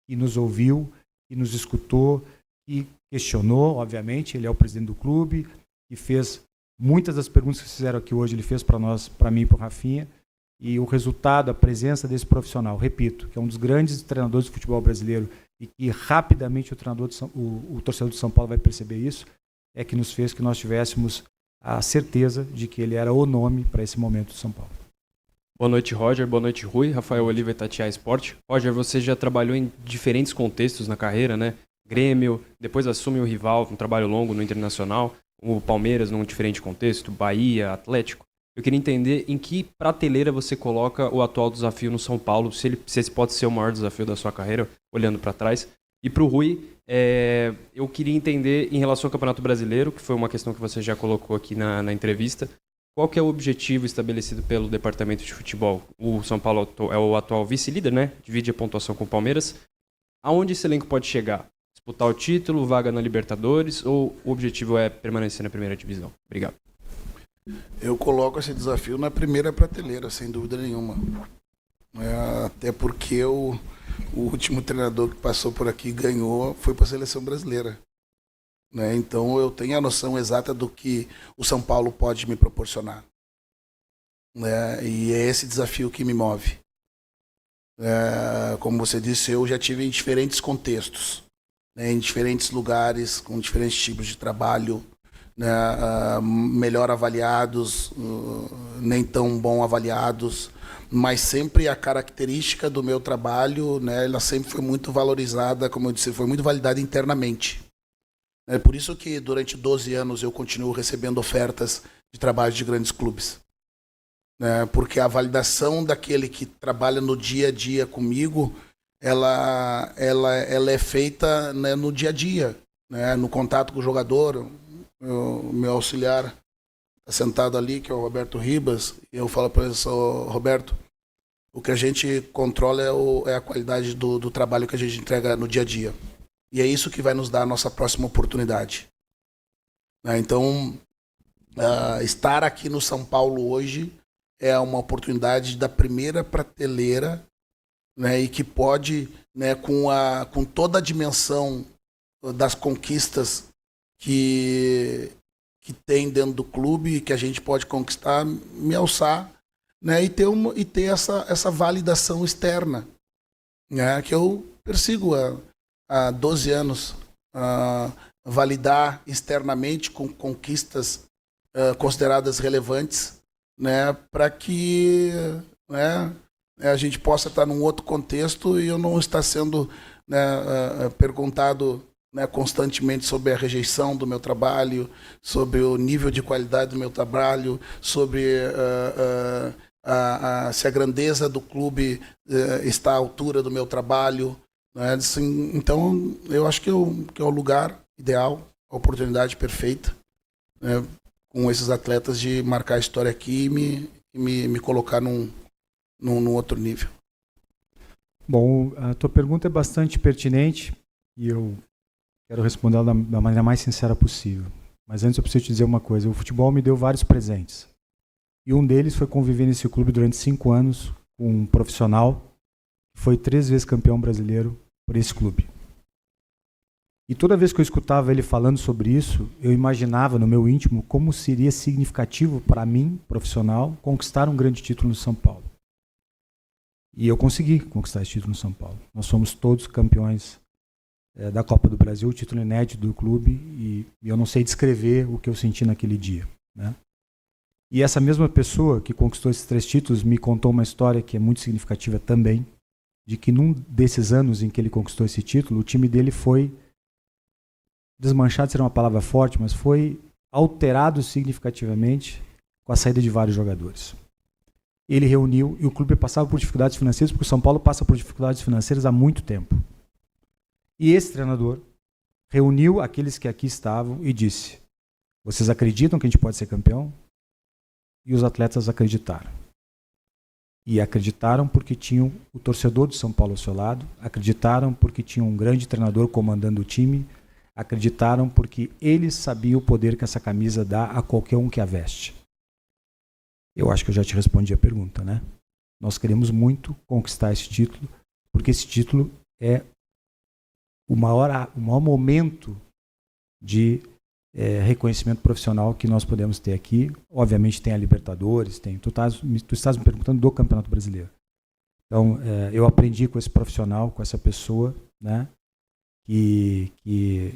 que nos ouviu, que nos escutou, que questionou, obviamente, ele é o presidente do clube, que fez muitas das perguntas que fizeram aqui hoje, ele fez para nós, para mim e para o Rafinha, e o resultado, a presença desse profissional, repito, que é um dos grandes treinadores de futebol brasileiro e que rapidamente o torcedor de São Paulo vai perceber isso, é que nos fez que nós tivéssemos a certeza de que ele era o nome para esse momento do São Paulo. Boa noite, Roger. Boa noite, Rui. Rafael Oliva, Itatiaia Esporte. Roger, você já trabalhou em diferentes contextos na carreira, né? Grêmio, depois assume o rival, um trabalho longo no Internacional, o Palmeiras num diferente contexto, Bahia, Atlético. Eu queria entender em que prateleira você coloca o atual desafio no São Paulo, se esse pode ser o maior desafio da sua carreira, olhando para trás. E para o Rui, eu queria entender em relação ao Campeonato Brasileiro, que foi uma questão que você já colocou aqui na entrevista, qual que é o objetivo estabelecido pelo Departamento de Futebol? O São Paulo é o atual vice-líder, né? Divide a pontuação com o Palmeiras. Aonde esse elenco pode chegar? Disputar o título, vaga na Libertadores, ou o objetivo é permanecer na primeira divisão? Obrigado. Eu coloco esse desafio na primeira prateleira, sem dúvida nenhuma. Até porque o último treinador que passou por aqui ganhou foi para a seleção brasileira. Né? Então eu tenho a noção exata do que o São Paulo pode me proporcionar. Né? E é esse desafio que me move. Como você disse, eu já tive em diferentes contextos, né? Em diferentes lugares, com diferentes tipos de trabalho, né? Melhor avaliados, nem tão bom avaliados, mas sempre a característica do meu trabalho, né? Ela sempre foi muito valorizada, como eu disse, foi muito validada internamente. É por isso que durante 12 anos eu continuo recebendo ofertas de trabalho de grandes clubes. Porque a validação daquele que trabalha no dia a dia comigo, ela é feita, né, no dia a dia, né, no contato com o jogador. O meu auxiliar está sentado ali, que é o Roberto Ribas, e eu falo para ele: Roberto, o que a gente controla é a qualidade do trabalho que a gente entrega no dia a dia. E é isso que vai nos dar a nossa próxima oportunidade. Então, estar aqui no São Paulo hoje é uma oportunidade da primeira prateleira, né, e que pode, né, com toda a dimensão das conquistas que tem dentro do clube e que a gente pode conquistar, me alçar, né, e ter essa validação externa, né, que eu persigo há 12 anos, validar externamente com conquistas consideradas relevantes, né, para que, né, a gente possa estar num outro contexto e eu não estar sendo, né, perguntado, né, constantemente sobre a rejeição do meu trabalho, sobre o nível de qualidade do meu trabalho, sobre se a grandeza do clube está à altura do meu trabalho. Né? Assim, então, eu acho que é o lugar ideal, a oportunidade perfeita, né, com esses atletas de marcar a história aqui e me colocar num outro nível. Bom, a tua pergunta é bastante pertinente e eu quero responder da maneira mais sincera possível. Mas antes eu preciso te dizer uma coisa. O futebol me deu vários presentes. E um deles foi conviver nesse clube durante 5 anos com um profissional que foi 3 vezes campeão brasileiro por esse clube. E toda vez que eu escutava ele falando sobre isso, eu imaginava no meu íntimo como seria significativo para mim, profissional, conquistar um grande título no São Paulo. E eu consegui conquistar esse título no São Paulo. Nós somos todos campeões da Copa do Brasil, o título inédito do clube, e eu não sei descrever o que eu senti naquele dia, né? E essa mesma pessoa que conquistou esses 3 títulos me contou uma história que é muito significativa também, de que num desses anos em que ele conquistou esse título, o time dele foi desmanchado, seria uma palavra forte, mas foi alterado significativamente com a saída de vários jogadores. Ele reuniu, e o clube passava por dificuldades financeiras, porque o São Paulo passa por dificuldades financeiras há muito tempo. E esse treinador reuniu aqueles que aqui estavam e disse: vocês acreditam que a gente pode ser campeão? E os atletas acreditaram. E acreditaram porque tinham o torcedor do São Paulo ao seu lado, acreditaram porque tinham um grande treinador comandando o time, acreditaram porque eles sabiam o poder que essa camisa dá a qualquer um que a veste. Eu acho que eu já te respondi a pergunta, né? Nós queremos muito conquistar esse título, porque esse título é o maior momento de reconhecimento profissional que nós podemos ter aqui. Obviamente tem a Libertadores, tu estás me perguntando do Campeonato Brasileiro. Então, eu aprendi com esse profissional, com essa pessoa, né, que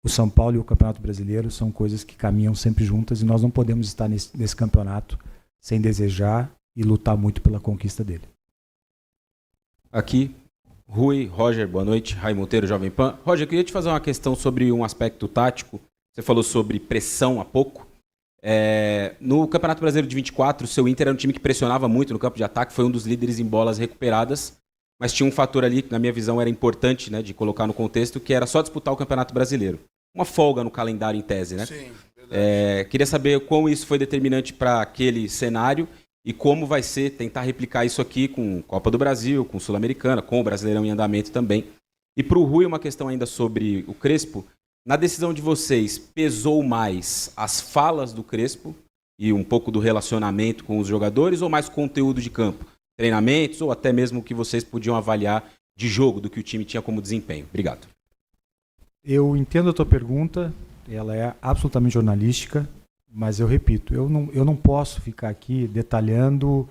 o São Paulo e o Campeonato Brasileiro são coisas que caminham sempre juntas e nós não podemos estar nesse campeonato sem desejar e lutar muito pela conquista dele. Aqui, Rui, Roger, boa noite. Raí Monteiro, Jovem Pan. Roger, eu queria te fazer uma questão sobre um aspecto tático. Você falou sobre pressão há pouco. No Campeonato Brasileiro de 24, o seu Inter era um time que pressionava muito no campo de ataque, foi um dos líderes em bolas recuperadas, mas tinha um fator ali que, na minha visão, era importante, né, de colocar no contexto, que era só disputar o Campeonato Brasileiro. Uma folga no calendário em tese, né? Sim, verdade. Queria saber como isso foi determinante para aquele cenário e como vai ser tentar replicar isso aqui com Copa do Brasil, com Sul-Americana, com o Brasileirão em andamento também. E para o Rui, uma questão ainda sobre o Crespo. Na decisão de vocês, pesou mais as falas do Crespo e um pouco do relacionamento com os jogadores ou mais conteúdo de campo? Treinamentos ou até mesmo o que vocês podiam avaliar de jogo, do que o time tinha como desempenho? Obrigado. Eu entendo a tua pergunta, ela é absolutamente jornalística, mas eu repito, eu não posso ficar aqui detalhando,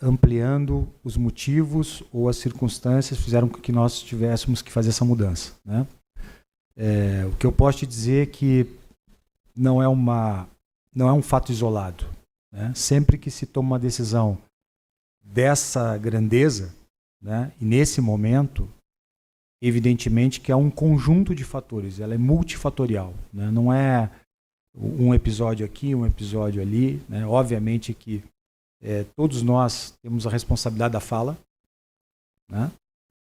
ampliando os motivos ou as circunstâncias que fizeram com que nós tivéssemos que fazer essa mudança, né? O que eu posso te dizer é que não é um fato isolado, né? Sempre que se toma uma decisão dessa grandeza, né, e nesse momento, evidentemente que é um conjunto de fatores, ela é multifatorial, né? Não é um episódio aqui, um episódio ali, né? Obviamente que todos nós temos a responsabilidade da fala, né?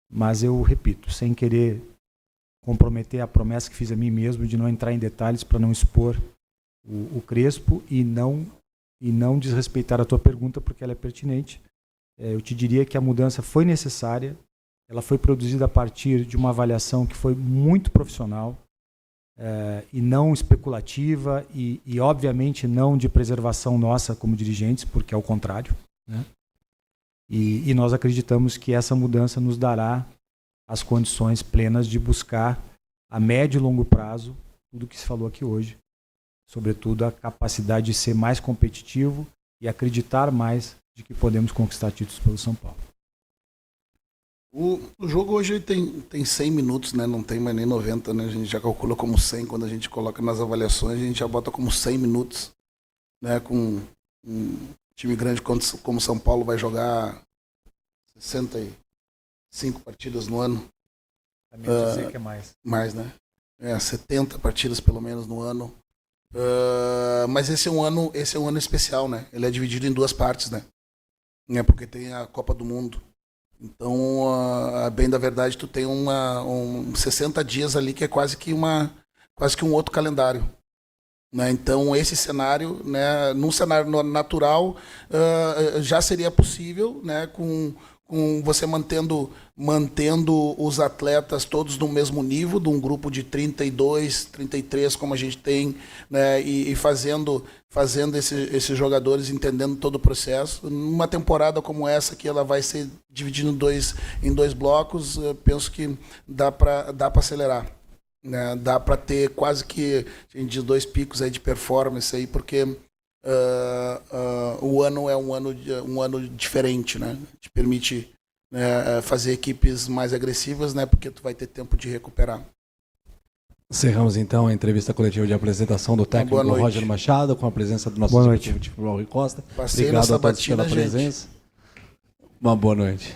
Mas eu repito, sem querer comprometer a promessa que fiz a mim mesmo de não entrar em detalhes para não expor o Crespo e não desrespeitar a tua pergunta porque ela é pertinente. Eu te diria que a mudança foi necessária, ela foi produzida a partir de uma avaliação que foi muito profissional e não especulativa e obviamente não de preservação nossa como dirigentes, porque é o contrário, né? E nós acreditamos que essa mudança nos dará as condições plenas de buscar a médio e longo prazo tudo o que se falou aqui hoje, sobretudo a capacidade de ser mais competitivo e acreditar mais de que podemos conquistar títulos pelo São Paulo. O jogo hoje tem 100 minutos, né? Não tem mais nem 90, né? A gente já calcula como 100 quando a gente coloca nas avaliações, a gente já bota como 100 minutos, né? Com um time grande como São Paulo vai jogar 65 partidas no ano. Também dizer que é mais. Mais, né? 70 partidas pelo menos no ano. Mas esse é um ano especial, né? Ele é dividido em 2 partes, né? Porque tem a Copa do Mundo. Então, bem da verdade, tu tem 60 dias ali que é quase que um outro calendário, né? Então, esse cenário, né, num cenário natural, já seria possível, né, com você mantendo os atletas todos no mesmo nível, de um grupo de 32, 33, como a gente tem, né, e fazendo esses jogadores entendendo todo o processo. Numa temporada como essa, que ela vai ser dividida em dois blocos, eu penso que dá para acelerar, né? Dá para ter quase que, a gente diz, 2 picos aí de performance, aí, porque o ano é um ano diferente, né? Te permite né, fazer equipes mais agressivas, né, porque tu vai ter tempo de recuperar. Encerramos então a entrevista coletiva de apresentação do técnico Roger Machado, com a presença do nosso boa noite executivo de futebol, Rui Costa. Passei Obrigado na a todos sabatina, pela presença. Uma boa noite.